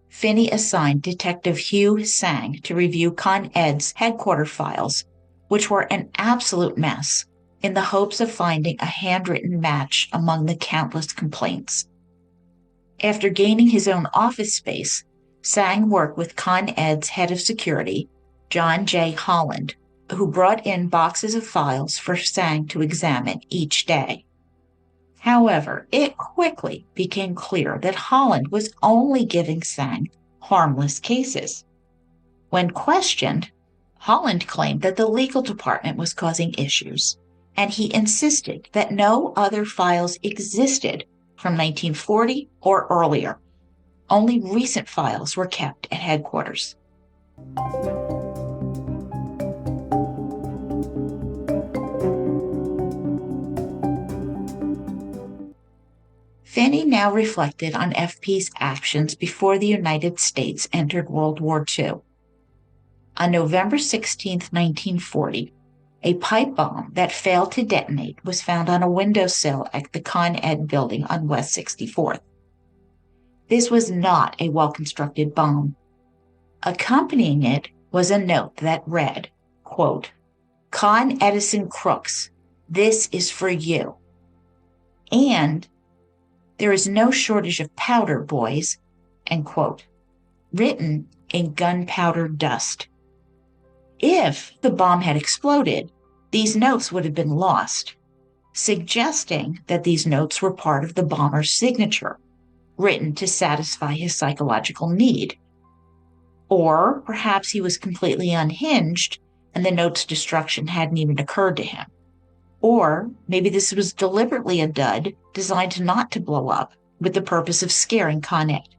Finney assigned Detective Hugh Sang to review Con Ed's headquarter files, which were an absolute mess, in the hopes of finding a handwritten match among the countless complaints. After gaining his own office space, Sang worked with Con Ed's head of security, John J. Holland, who brought in boxes of files for Sang to examine each day. However, it quickly became clear that Holland was only giving Sang harmless cases. When questioned, Holland claimed that the legal department was causing issues, and he insisted that no other files existed from 1940 or earlier. Only recent files were kept at headquarters. Finney now reflected on FP's actions before the United States entered World War II. On November 16, 1940, a pipe bomb that failed to detonate was found on a windowsill at the Con Ed building on West 64th. This was not a well-constructed bomb. Accompanying it was a note that read, quote, "Con Edison crooks, this is for you." And "There is no shortage of powder, boys," end quote, written in gunpowder dust. If the bomb had exploded, these notes would have been lost, suggesting that these notes were part of the bomber's signature, written to satisfy his psychological need. Or perhaps he was completely unhinged and the note's destruction hadn't even occurred to him. Or maybe this was deliberately a dud designed not to blow up with the purpose of scaring Con Ed.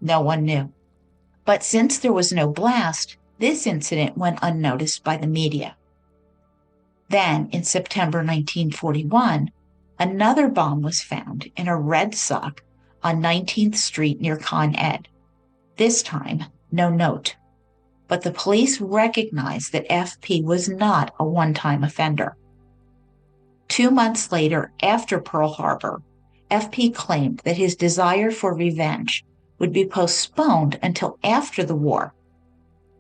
No one knew. But since there was no blast, this incident went unnoticed by the media. Then, in September 1941, another bomb was found in a red sock on 19th Street near Con Ed. This time, no note. But the police recognized that FP was not a one-time offender. 2 months later, after Pearl Harbor, FP claimed that his desire for revenge would be postponed until after the war.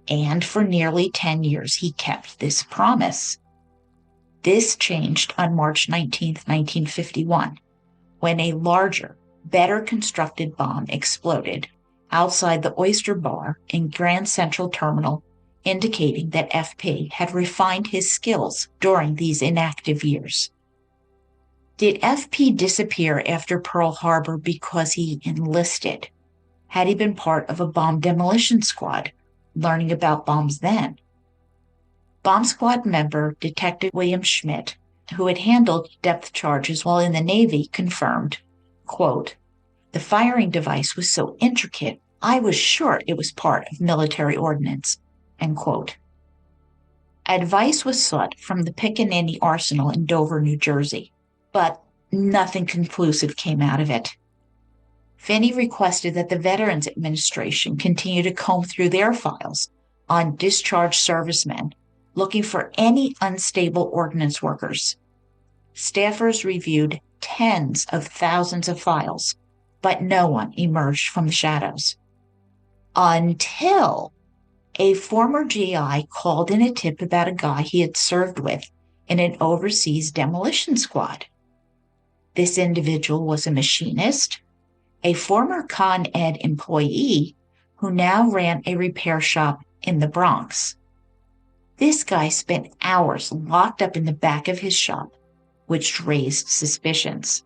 And for nearly 10 years, he kept this promise. This changed on March 19, 1951, when a larger, better constructed bomb exploded outside the Oyster Bar in Grand Central Terminal, indicating that FP had refined his skills during these inactive years. Did FP disappear after Pearl Harbor because he enlisted? Had he been part of a bomb demolition squad, learning about bombs then? Bomb squad member Detective William Schmidt, who had handled depth charges while in the Navy, confirmed, quote, "The firing device was so intricate, I was sure it was part of military ordnance," end quote. Advice was sought from the Pickaninny Arsenal in Dover, New Jersey, but nothing conclusive came out of it. Finney requested that the Veterans Administration continue to comb through their files on discharged servicemen, looking for any unstable ordnance workers. staffers reviewed tens of thousands of files, but no one emerged from the shadows. Until a former GI called in a tip about a guy he had served with in an overseas demolition squad. This individual was a machinist, a former Con Ed employee who now ran a repair shop in the Bronx. This guy spent hours locked up in the back of his shop, which raised suspicions.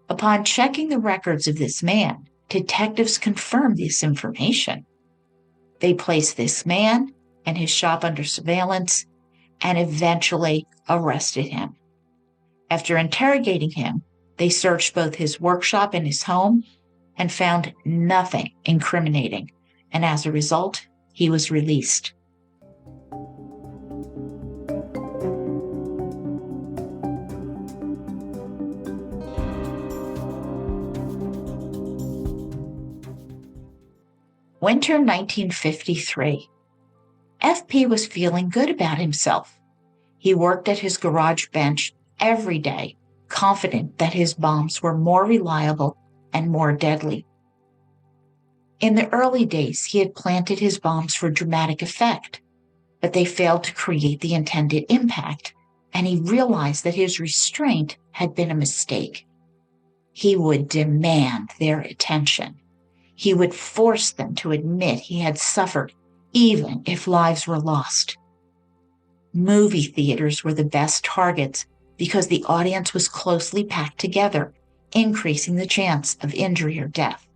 Upon checking the records of this man, detectives confirmed this information. They placed this man and his shop under surveillance and eventually arrested him. After interrogating him, they searched both his workshop and his home and found nothing incriminating, and as a result, he was released. Winter 1953. FP was feeling good about himself. He worked at his garage bench every day, confident that his bombs were more reliable and more deadly. In the early days, he had planted his bombs for dramatic effect, but they failed to create the intended impact, and he realized that his restraint had been a mistake. He would demand their attention. He would force them to admit he had suffered, even if lives were lost. Movie theaters were the best targets because the audience was closely packed together, increasing the chance of injury or death.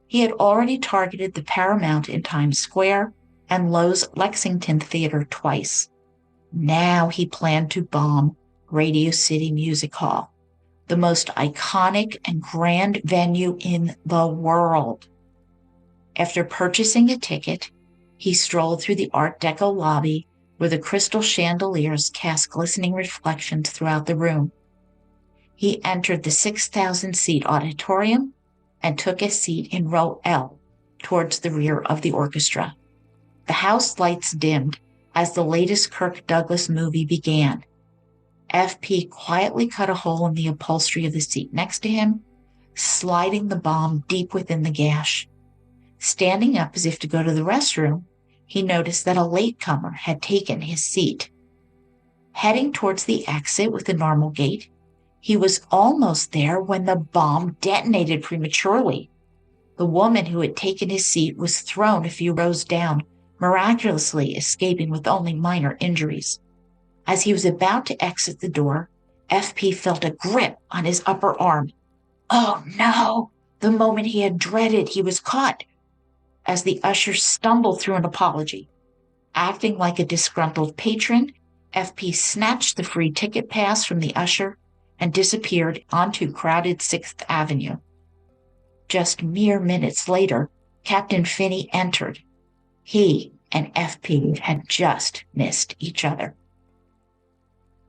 He had already targeted the Paramount in Times Square and Lowe's Lexington Theater twice. Now he planned to bomb Radio City Music Hall, the most iconic and grand venue in the world. After purchasing a ticket, he strolled through the Art Deco lobby where the crystal chandeliers cast glistening reflections throughout the room. He entered the 6,000-seat auditorium and took a seat in row L towards the rear of the orchestra. The house lights dimmed as the latest Kirk Douglas movie began. FP quietly cut a hole in the upholstery of the seat next to him, sliding the bomb deep within the gash. Standing up as if to go to the restroom, he noticed that a latecomer had taken his seat. Heading towards the exit with the normal gait, he was almost there when the bomb detonated prematurely. The woman who had taken his seat was thrown a few rows down, miraculously escaping with only minor injuries. As he was about to exit the door, FP felt a grip on his upper arm. Oh no! The moment he had dreaded, he was caught. As the usher stumbled through an apology, acting like a disgruntled patron, FP snatched the free ticket pass from the usher and disappeared onto crowded 6th Avenue. Just mere minutes later, Captain Finney entered. He and FP had just missed each other.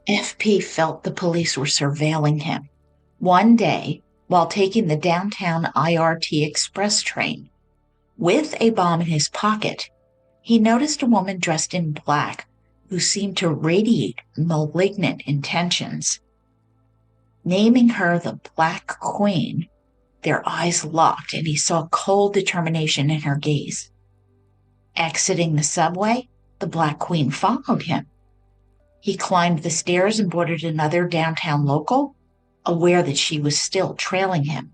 FP felt the police were surveilling him. One day, while taking the downtown IRT express train, with a bomb in his pocket, he noticed a woman dressed in black who seemed to radiate malignant intentions. Naming her the Black Queen, their eyes locked and he saw cold determination in her gaze. Exiting the subway, the Black Queen followed him. He climbed the stairs and boarded another downtown local, aware that she was still trailing him.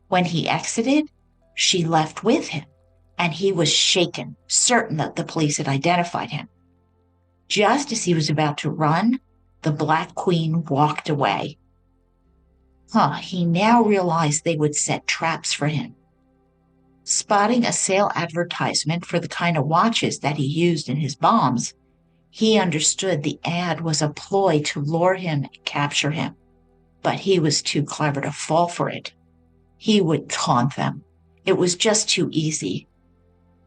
When he exited, she left with him, and he was shaken, certain that the police had identified him. Just as he was about to run, the Black Queen walked away. He now realized they would set traps for him. Spotting a sale advertisement for the kind of watches that he used in his bombs, he understood the ad was a ploy to lure him and capture him, but he was too clever to fall for it. He would taunt them. It was just too easy.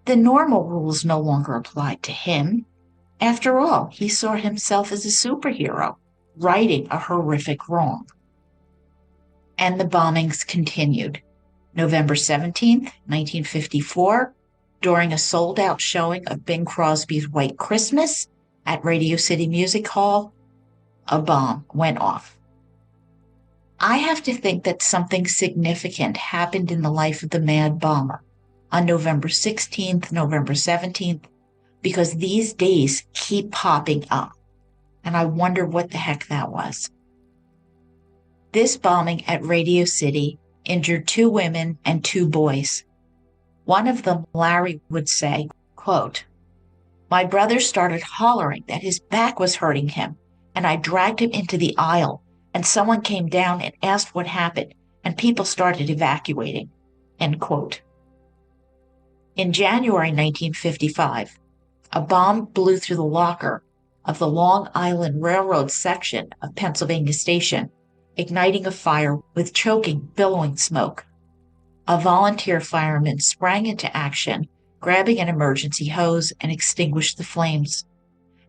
The normal rules no longer applied to him. After all, he saw himself as a superhero, righting a horrific wrong. And the bombings continued. November 17th, 1954, during a sold-out showing of Bing Crosby's White Christmas at Radio City Music Hall, a bomb went off. I have to think that something significant happened in the life of the mad bomber on November 16th, November 17th, because these days keep popping up, and I wonder what the heck that was. This bombing at Radio City injured 2 women and 2 boys. One of them, Larry, would say, quote, "My brother started hollering that his back was hurting him, and I dragged him into the aisle, and someone came down and asked what happened, and people started evacuating," end quote. In January 1955, a bomb blew through the locker of the Long Island Railroad section of Pennsylvania Station, igniting a fire with choking, billowing smoke. A volunteer fireman sprang into action, grabbing an emergency hose, and extinguished the flames.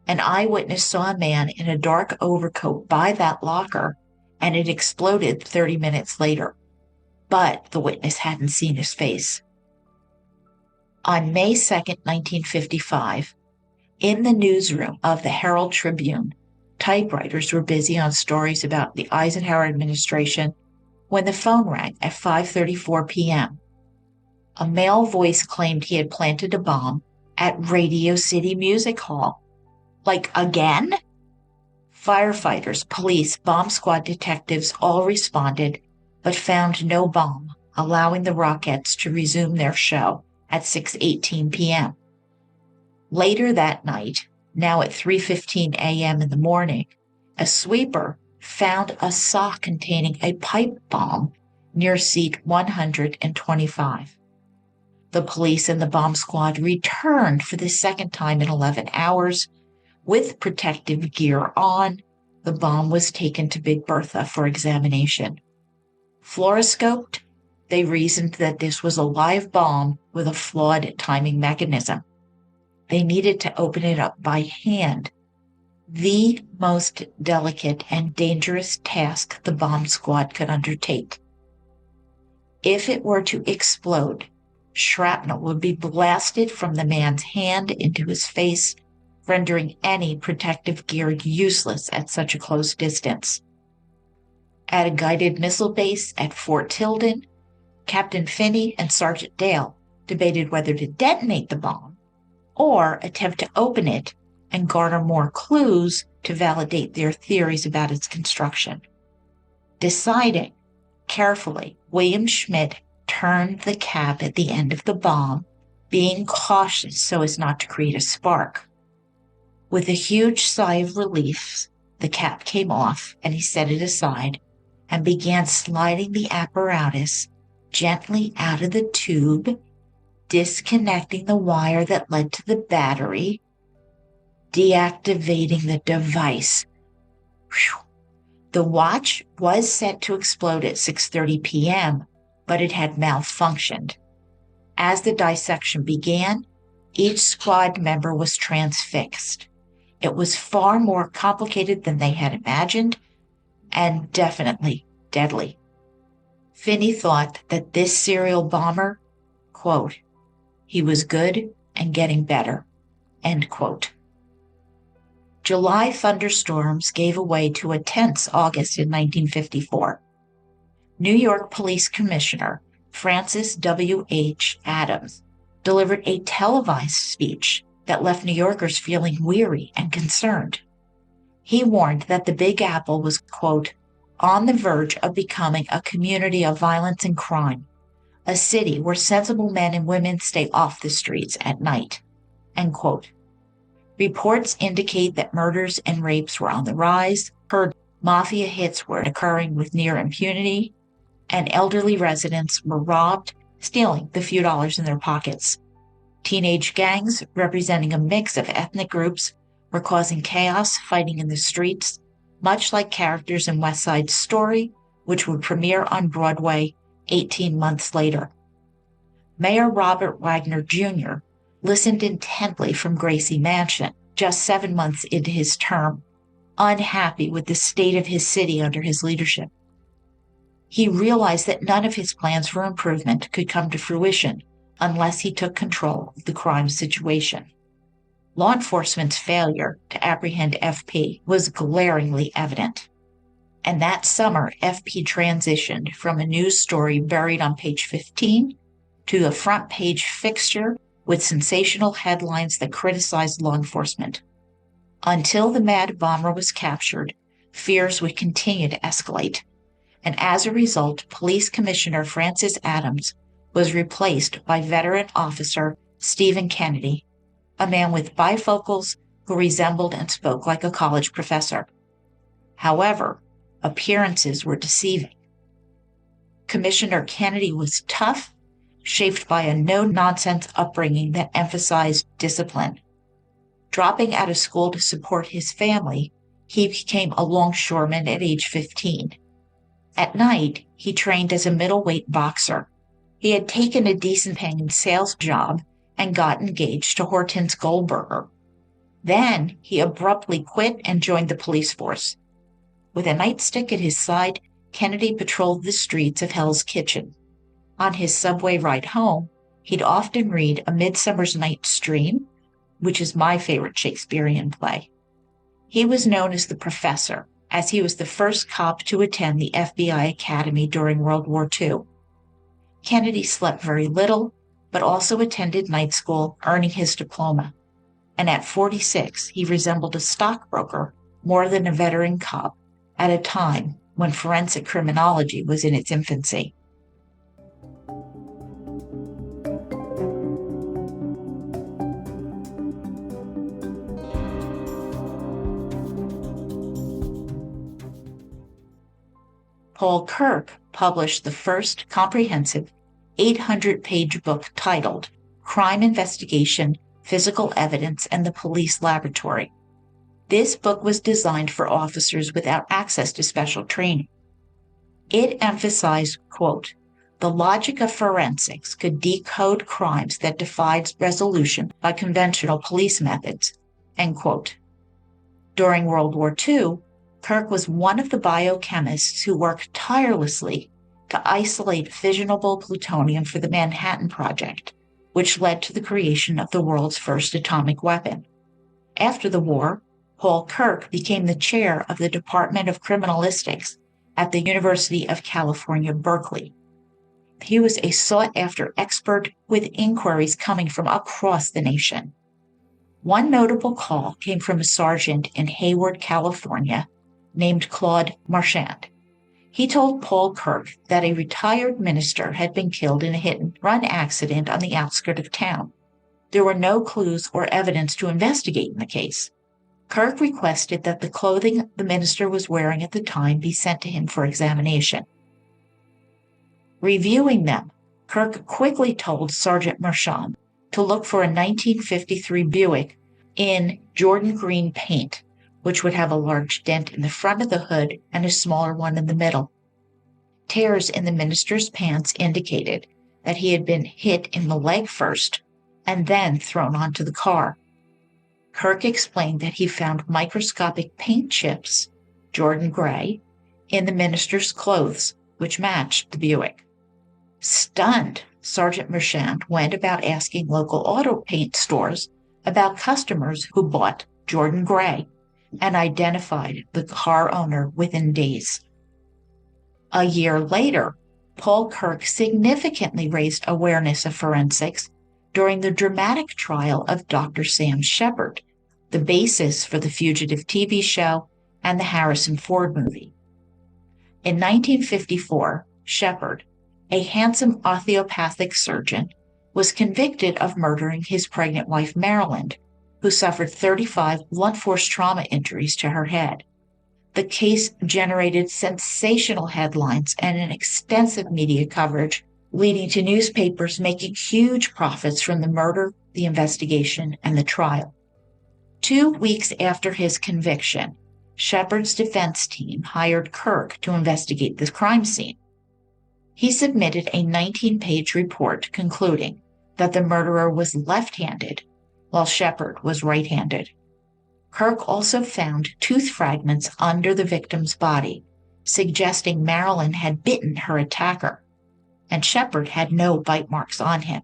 An eyewitness saw a man in a dark overcoat by that locker, and it exploded 30 minutes later. But the witness hadn't seen his face. On May 2nd, 1955, in the newsroom of the Herald Tribune, typewriters were busy on stories about the Eisenhower administration when the phone rang at 5:34 p.m. A male voice claimed he had planted a bomb at Radio City Music Hall. Like, again? Firefighters, police, bomb squad detectives all responded, but found no bomb, allowing the Rockettes to resume their show at 6:18 p.m. Later that night, now at 3:15 a.m. in the morning, a sweeper found a sock containing a pipe bomb near seat 125. The police and the bomb squad returned for the second time in 11 hours. With protective gear on, the bomb was taken to Big Bertha for examination. Fluoroscoped, they reasoned that this was a live bomb with a flawed timing mechanism. They needed to open it up by hand, the most delicate and dangerous task the bomb squad could undertake. If it were to explode, shrapnel would be blasted from the man's hand into his face, rendering any protective gear useless at such a close distance. At a guided missile base at Fort Tilden, Captain Finney and Sergeant Dale debated whether to detonate the bomb or attempt to open it and garner more clues to validate their theories about its construction. Deciding carefully, William Schmidt turned the cap at the end of the bomb, being cautious so as not to create a spark. With a huge sigh of relief, the cap came off and he set it aside and began sliding the apparatus gently out of the tube, disconnecting the wire that led to the battery, deactivating the device. Whew. The watch was set to explode at 6:30 p.m., but it had malfunctioned. As the dissection began, each squad member was transfixed. It was far more complicated than they had imagined, and definitely deadly. Finney thought that this serial bomber, quote, "He was good and getting better," end quote. July thunderstorms gave way to a tense August in 1954. New York Police Commissioner Francis W.H. Adams delivered a televised speech that left New Yorkers feeling weary and concerned. He warned that the Big Apple was, quote, "on the verge of becoming a community of violence and crime, a city where sensible men and women stay off the streets at night," end quote. Reports indicate that murders and rapes were on the rise, mafia hits were occurring with near impunity, and elderly residents were robbed, stealing the few dollars in their pockets. Teenage gangs, representing a mix of ethnic groups, were causing chaos, fighting in the streets, much like characters in West Side Story, which would premiere on Broadway 18 months later. Mayor Robert Wagner Jr. listened intently from Gracie Mansion, just 7 months into his term, unhappy with the state of his city under his leadership. He realized that none of his plans for improvement could come to fruition unless he took control of the crime situation. law enforcement's failure to apprehend FP was glaringly evident. And that summer, FP transitioned from a news story buried on page 15 to a front page fixture with sensational headlines that criticized law enforcement. Until the mad bomber was captured, fears would continue to escalate. And as a result, Police Commissioner Francis Adams was replaced by veteran officer Stephen Kennedy, a man with bifocals who resembled and spoke like a college professor. However, appearances were deceiving. Commissioner Kennedy was tough, shaped by a no-nonsense upbringing that emphasized discipline. Dropping out of school to support his family, he became a longshoreman at age 15. At night, he trained as a middleweight boxer. He had taken a decent-paying sales job and got engaged to Hortense Goldberger. Then he abruptly quit and joined the police force. With a nightstick at his side, Kennedy patrolled the streets of Hell's Kitchen. On his subway ride home, he'd often read A Midsummer's Night's Dream, which is my favorite Shakespearean play. He was known as the Professor, as he was the first cop to attend the FBI Academy during World War II. Kennedy slept very little, but also attended night school, earning his diploma. And at 46, he resembled a stockbroker more than a veteran cop at a time when forensic criminology was in its infancy. Paul Kirk published the first comprehensive 800-page book titled Crime Investigation, Physical Evidence, and the Police Laboratory. This book was designed for officers without access to special training. It emphasized, quote, the logic of forensics could decode crimes that defied resolution by conventional police methods, end quote. During World War II, Kirk was one of the biochemists who worked tirelessly to isolate fissionable plutonium for the Manhattan Project, which led to the creation of the world's first atomic weapon. After the war, Paul Kirk became the chair of the Department of Criminalistics at the University of California, Berkeley. He was a sought-after expert with inquiries coming from across the nation. One notable call came from a sergeant in Hayward, California, named Claude Marchand. He told Paul Kirk that a retired minister had been killed in a hit-and-run accident on the outskirts of town. There were no clues or evidence to investigate in the case. Kirk requested that the clothing the minister was wearing at the time be sent to him for examination. Reviewing them, Kirk quickly told Sergeant Marchand to look for a 1953 Buick in Jordan green paint, which would have a large dent in the front of the hood and a smaller one in the middle. Tears in the minister's pants indicated that he had been hit in the leg first and then thrown onto the car. Kirk explained that he found microscopic paint chips, Jordan gray, in the minister's clothes, which matched the Buick. Stunned, Sergeant Marchand went about asking local auto paint stores about customers who bought Jordan gray and identified the car owner within days. A year later, Paul Kirk significantly raised awareness of forensics during the dramatic trial of Dr. Sam Shepard, the basis for the Fugitive TV show and the Harrison Ford movie. In 1954, Shepard, a handsome osteopathic surgeon, was convicted of murdering his pregnant wife Marilyn, who suffered 35 blunt force trauma injuries to her head. The case generated sensational headlines and an extensive media coverage, leading to newspapers making huge profits from the murder, the investigation, and the trial. 2 weeks after his conviction, Shepard's defense team hired Kirk to investigate the crime scene. He submitted a 19-page report concluding that the murderer was left-handed, while Shepard was right-handed. Kirk also found tooth fragments under the victim's body, suggesting Marilyn had bitten her attacker, and Shepard had no bite marks on him.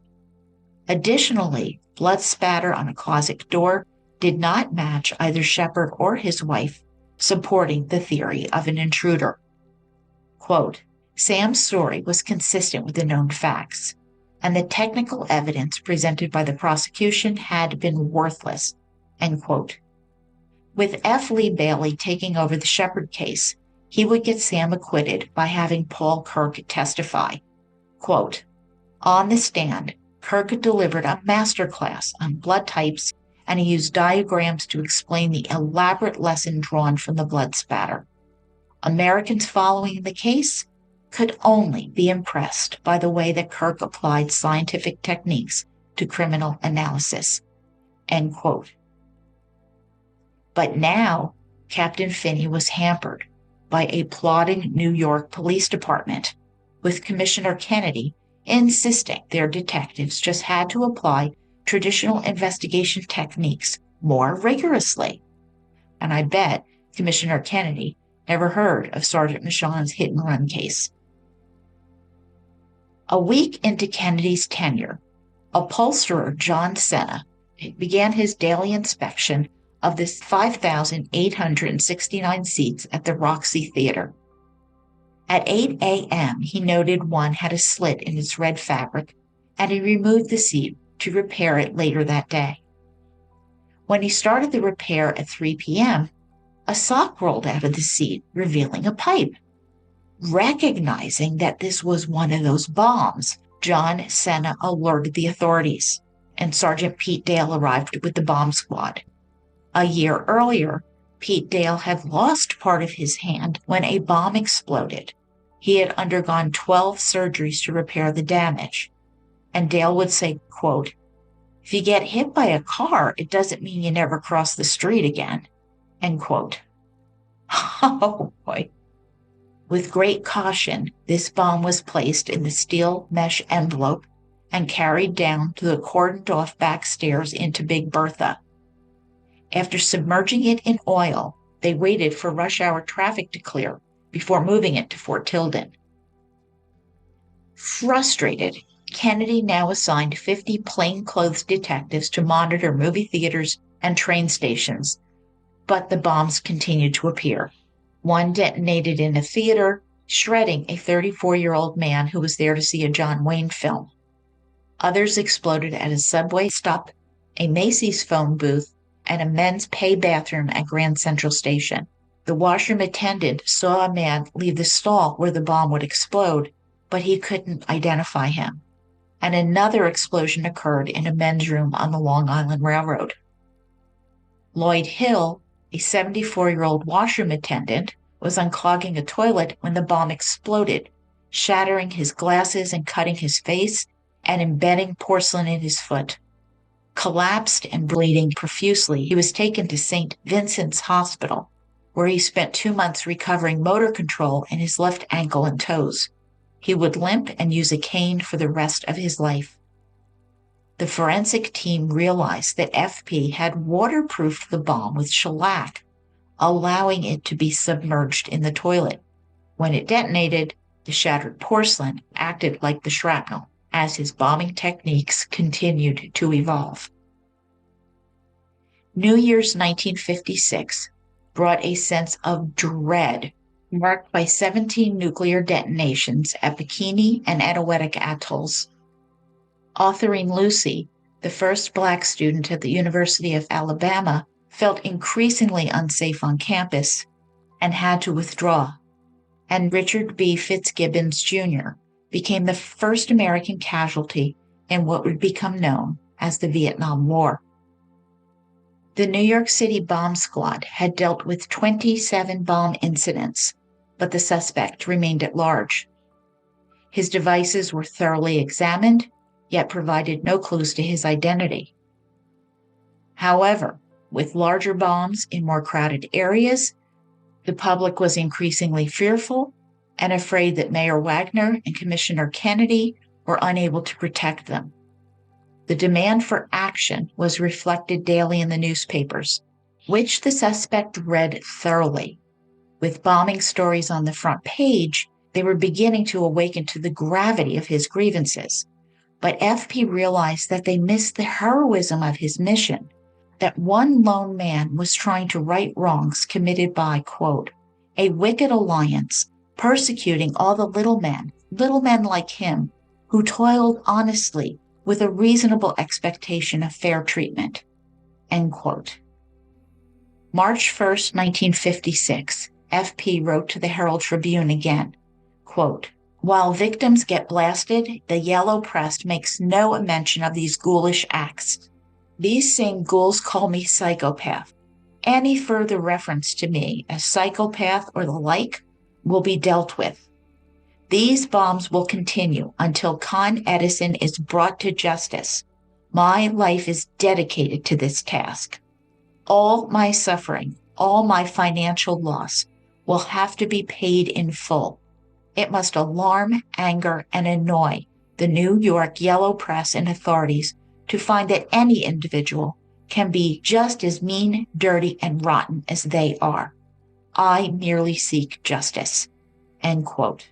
Additionally, blood spatter on a closet door did not match either Shepard or his wife, supporting the theory of an intruder. Quote, Sam's story was consistent with the known facts, and the technical evidence presented by the prosecution had been worthless, end quote. With F. Lee Bailey taking over the Shepard case, he would get Sam acquitted by having Paul Kirk testify. Quote, on the stand, Kirk delivered a masterclass on blood types, and he used diagrams to explain the elaborate lesson drawn from the blood spatter. Americans following the case could only be impressed by the way that Kirk applied scientific techniques to criminal analysis, end quote. But now, Captain Finney was hampered by a plotting New York Police Department, with Commissioner Kennedy insisting their detectives just had to apply traditional investigation techniques more rigorously. And I bet Commissioner Kennedy never heard of Sergeant Michon's hit-and-run case. A week into Kennedy's tenure, upholsterer John Senna began his daily inspection of the 5,869 seats at the Roxy Theater. At 8 a.m., he noted one had a slit in its red fabric, and he removed the seat to repair it later that day. When he started the repair at 3 p.m., a sock rolled out of the seat, revealing a pipe. Recognizing that this was one of those bombs, John Senna alerted the authorities, and Sergeant Pete Dale arrived with the bomb squad. A year earlier, Pete Dale had lost part of his hand when a bomb exploded. He had undergone 12 surgeries to repair the damage. And Dale would say, quote, if you get hit by a car, it doesn't mean you never cross the street again, end quote. Oh boy. With great caution, this bomb was placed in the steel mesh envelope and carried down to the cordoned-off back stairs into Big Bertha. After submerging it in oil, they waited for rush hour traffic to clear before moving it to Fort Tilden. Frustrated, Kennedy now assigned 50 plainclothes detectives to monitor movie theaters and train stations, but the bombs continued to appear. One detonated in a theater, shredding a 34-year-old man who was there to see a John Wayne film. Others exploded at a subway stop, a Macy's phone booth, and a men's pay bathroom at Grand Central Station. The washroom attendant saw a man leave the stall where the bomb would explode, but he couldn't identify him. And another explosion occurred in a men's room on the Long Island Railroad. Lloyd Hill, a 74-year-old washroom attendant, was unclogging a toilet when the bomb exploded, shattering his glasses and cutting his face and embedding porcelain in his foot. Collapsed and bleeding profusely, he was taken to St. Vincent's Hospital, where he spent 2 months recovering motor control in his left ankle and toes. He would limp and use a cane for the rest of his life. The forensic team realized that FP had waterproofed the bomb with shellac, allowing it to be submerged in the toilet. When it detonated, the shattered porcelain acted like the shrapnel as his bombing techniques continued to evolve. New Year's 1956 brought a sense of dread, marked by 17 nuclear detonations at Bikini and Etiwetok atolls. Authoring Lucy, the first Black student at the University of Alabama, felt increasingly unsafe on campus and had to withdraw. And Richard B. Fitzgibbons, Jr. became the first American casualty in what would become known as the Vietnam War. The New York City bomb squad had dealt with 27 bomb incidents, but the suspect remained at large. His devices were thoroughly examined, yet provided no clues to his identity. However, with larger bombs in more crowded areas, the public was increasingly fearful and afraid that Mayor Wagner and Commissioner Kennedy were unable to protect them. The demand for action was reflected daily in the newspapers, which the suspect read thoroughly. With bombing stories on the front page, they were beginning to awaken to the gravity of his grievances. But FP realized that they missed the heroism of his mission, that one lone man was trying to right wrongs committed by, quote, a wicked alliance persecuting all the little men like him, who toiled honestly with a reasonable expectation of fair treatment, end quote. March 1st, 1956, FP wrote to the Herald Tribune again, quote, while victims get blasted, the yellow press makes no mention of these ghoulish acts. These same ghouls call me psychopath. Any further reference to me as psychopath or the like will be dealt with. These bombs will continue until Con Edison is brought to justice. My life is dedicated to this task. All my suffering, all my financial loss will have to be paid in full. It must alarm, anger, and annoy the New York yellow press and authorities to find that any individual can be just as mean, dirty, and rotten as they are. I merely seek justice, end quote.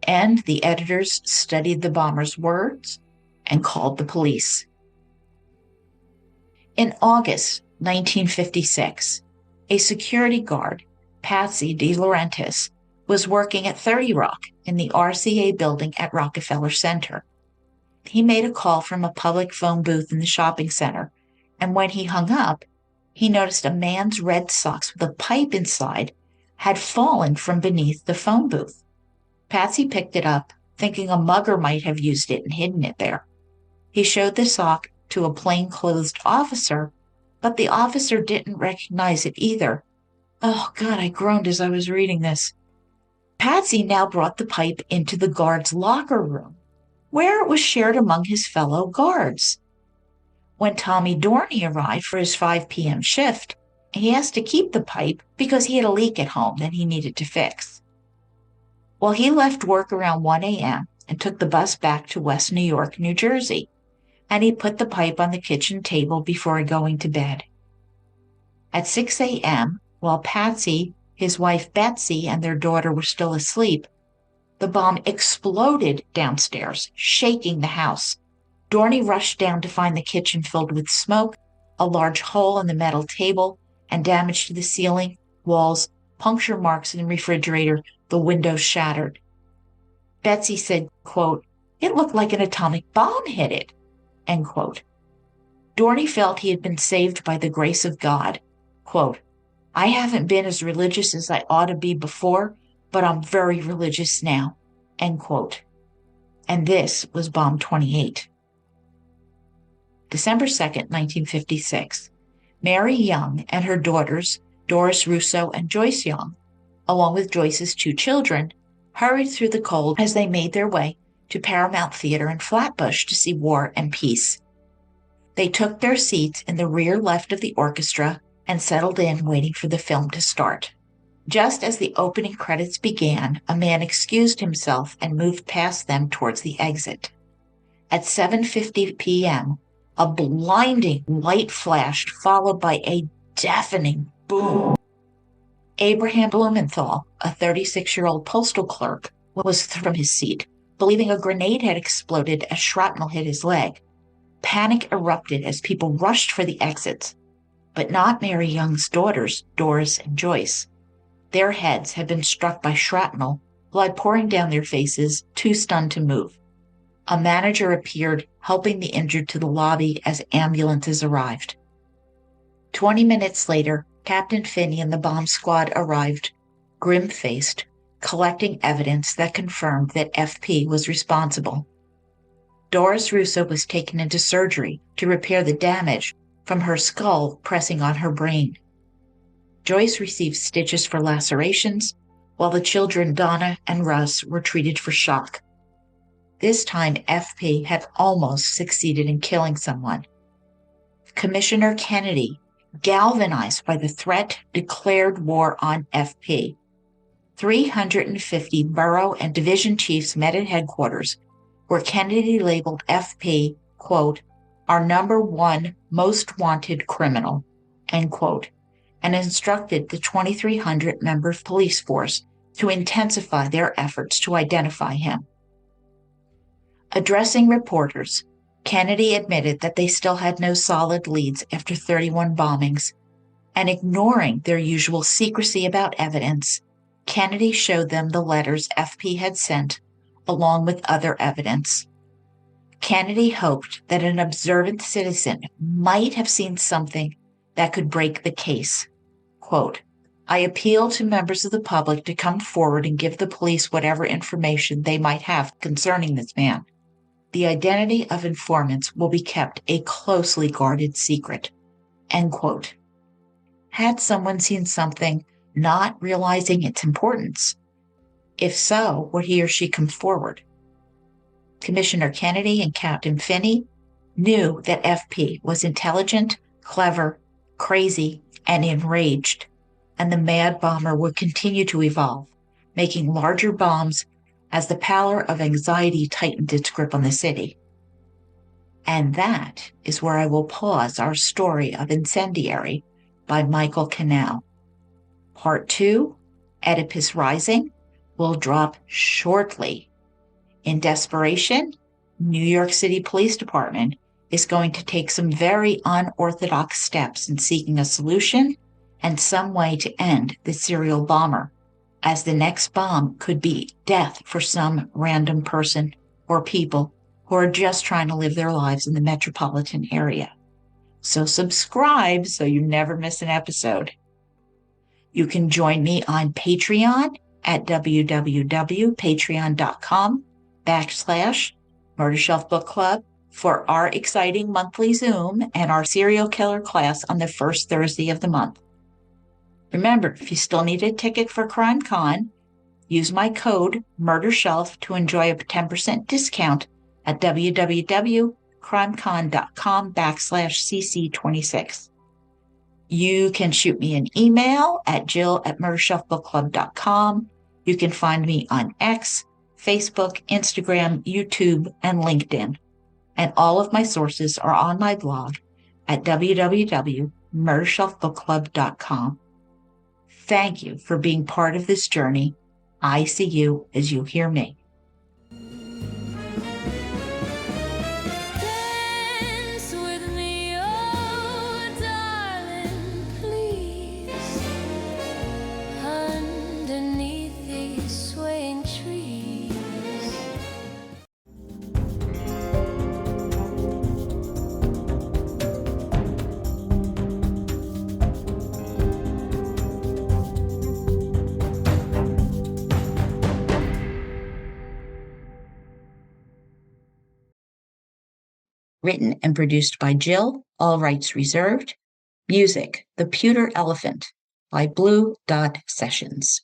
And the editors studied the bomber's words and called the police. In August 1956, a security guard, Patsy De Laurentiis, was working at 30 Rock in the RCA building at Rockefeller Center. He made a call from a public phone booth in the shopping center, and when he hung up, he noticed a man's red socks with a pipe inside had fallen from beneath the phone booth. Patsy picked it up, thinking a mugger might have used it and hidden it there. He showed the sock to a plainclothes officer, but the officer didn't recognize it either. Oh, God, I groaned as I was reading this. Patsy now brought the pipe into the guard's locker room, where it was shared among his fellow guards. When Tommy Dorney arrived for his 5 p.m. shift, he asked to keep the pipe because he had a leak at home that he needed to fix. Well, he left work around 1 a.m. and took the bus back to West New York, New Jersey, and he put the pipe on the kitchen table before going to bed. At 6 a.m., while Patsy, his wife Betsy, and their daughter were still asleep, the bomb exploded downstairs, shaking the house. Dorney rushed down to find the kitchen filled with smoke, a large hole in the metal table, and damage to the ceiling, walls, puncture marks in the refrigerator, the windows shattered. Betsy said, quote, it looked like an atomic bomb hit it, end quote. Dorney felt he had been saved by the grace of God. Quote, I haven't been as religious as I ought to be before, but I'm very religious now, end quote. And this was Bomb 28. December 2nd, 1956, Mary Young and her daughters, Doris Russo and Joyce Young, along with Joyce's 2 children, hurried through the cold as they made their way to Paramount Theater in Flatbush to see War and Peace. They took their seats in the rear left of the orchestra and settled in, waiting for the film to start. Just as the opening credits began, a man excused himself and moved past them towards the exit. At 7:50 p.m., a blinding light flashed, followed by a deafening boom. Abraham Blumenthal, a 36-year-old postal clerk, was thrown from his seat, believing a grenade had exploded as shrapnel hit his leg. Panic erupted as people rushed for the exits, but not Mary Young's daughters, Doris and Joyce. Their heads had been struck by shrapnel, blood pouring down their faces, too stunned to move. A manager appeared, helping the injured to the lobby as ambulances arrived. 20 minutes later, Captain Finney and the bomb squad arrived, grim-faced, collecting evidence that confirmed that FP was responsible. Doris Russo was taken into surgery to repair the damage from her skull pressing on her brain. Joyce received stitches for lacerations, while the children Donna and Russ were treated for shock. This time, FP had almost succeeded in killing someone. Commissioner Kennedy, galvanized by the threat, declared war on FP. 350 borough and division chiefs met at headquarters, where Kennedy labeled FP, quote, our #1 most wanted criminal, end quote, and instructed the 2,300-member police force to intensify their efforts to identify him. Addressing reporters, Kennedy admitted that they still had no solid leads after 31 bombings, and ignoring their usual secrecy about evidence, Kennedy showed them the letters FP had sent, along with other evidence. Kennedy hoped that an observant citizen might have seen something that could break the case. Quote, "I appeal to members of the public to come forward and give the police whatever information they might have concerning this man. The identity of informants will be kept a closely guarded secret." End quote. Had someone seen something, not realizing its importance? If so, would he or she come forward? Commissioner Kennedy and Captain Finney knew that FP was intelligent, clever, crazy, and enraged, and the mad bomber would continue to evolve, making larger bombs as the power of anxiety tightened its grip on the city. And that is where I will pause our story of Incendiary by Michael Canal. Part 2, Oedipus Rising, will drop shortly. In desperation, New York City Police Department is going to take some very unorthodox steps in seeking a solution and some way to end the serial bomber, as the next bomb could be death for some random person or people who are just trying to live their lives in the metropolitan area. So subscribe so you never miss an episode. You can join me on Patreon at www.patreon.com/Murder Shelf Book Club for our exciting monthly Zoom and our serial killer class on the first Thursday of the month. Remember, if you still need a ticket for CRIMECON, use my code MurderShelf to enjoy a 10% discount at www.crimecon.com/cc26. You can shoot me an email at jill@murdershelfbookclub.com. You can find me on X, Facebook, Instagram, YouTube, and LinkedIn. And all of my sources are on my blog at www.murdershelfbookclub.com. Thank you for being part of this journey. I see you as you hear me. Dance with me, oh darling, please. Underneath these swaying trees. Written and produced by Jill, all rights reserved. Music, The Pewter Elephant by Blue Dot Sessions.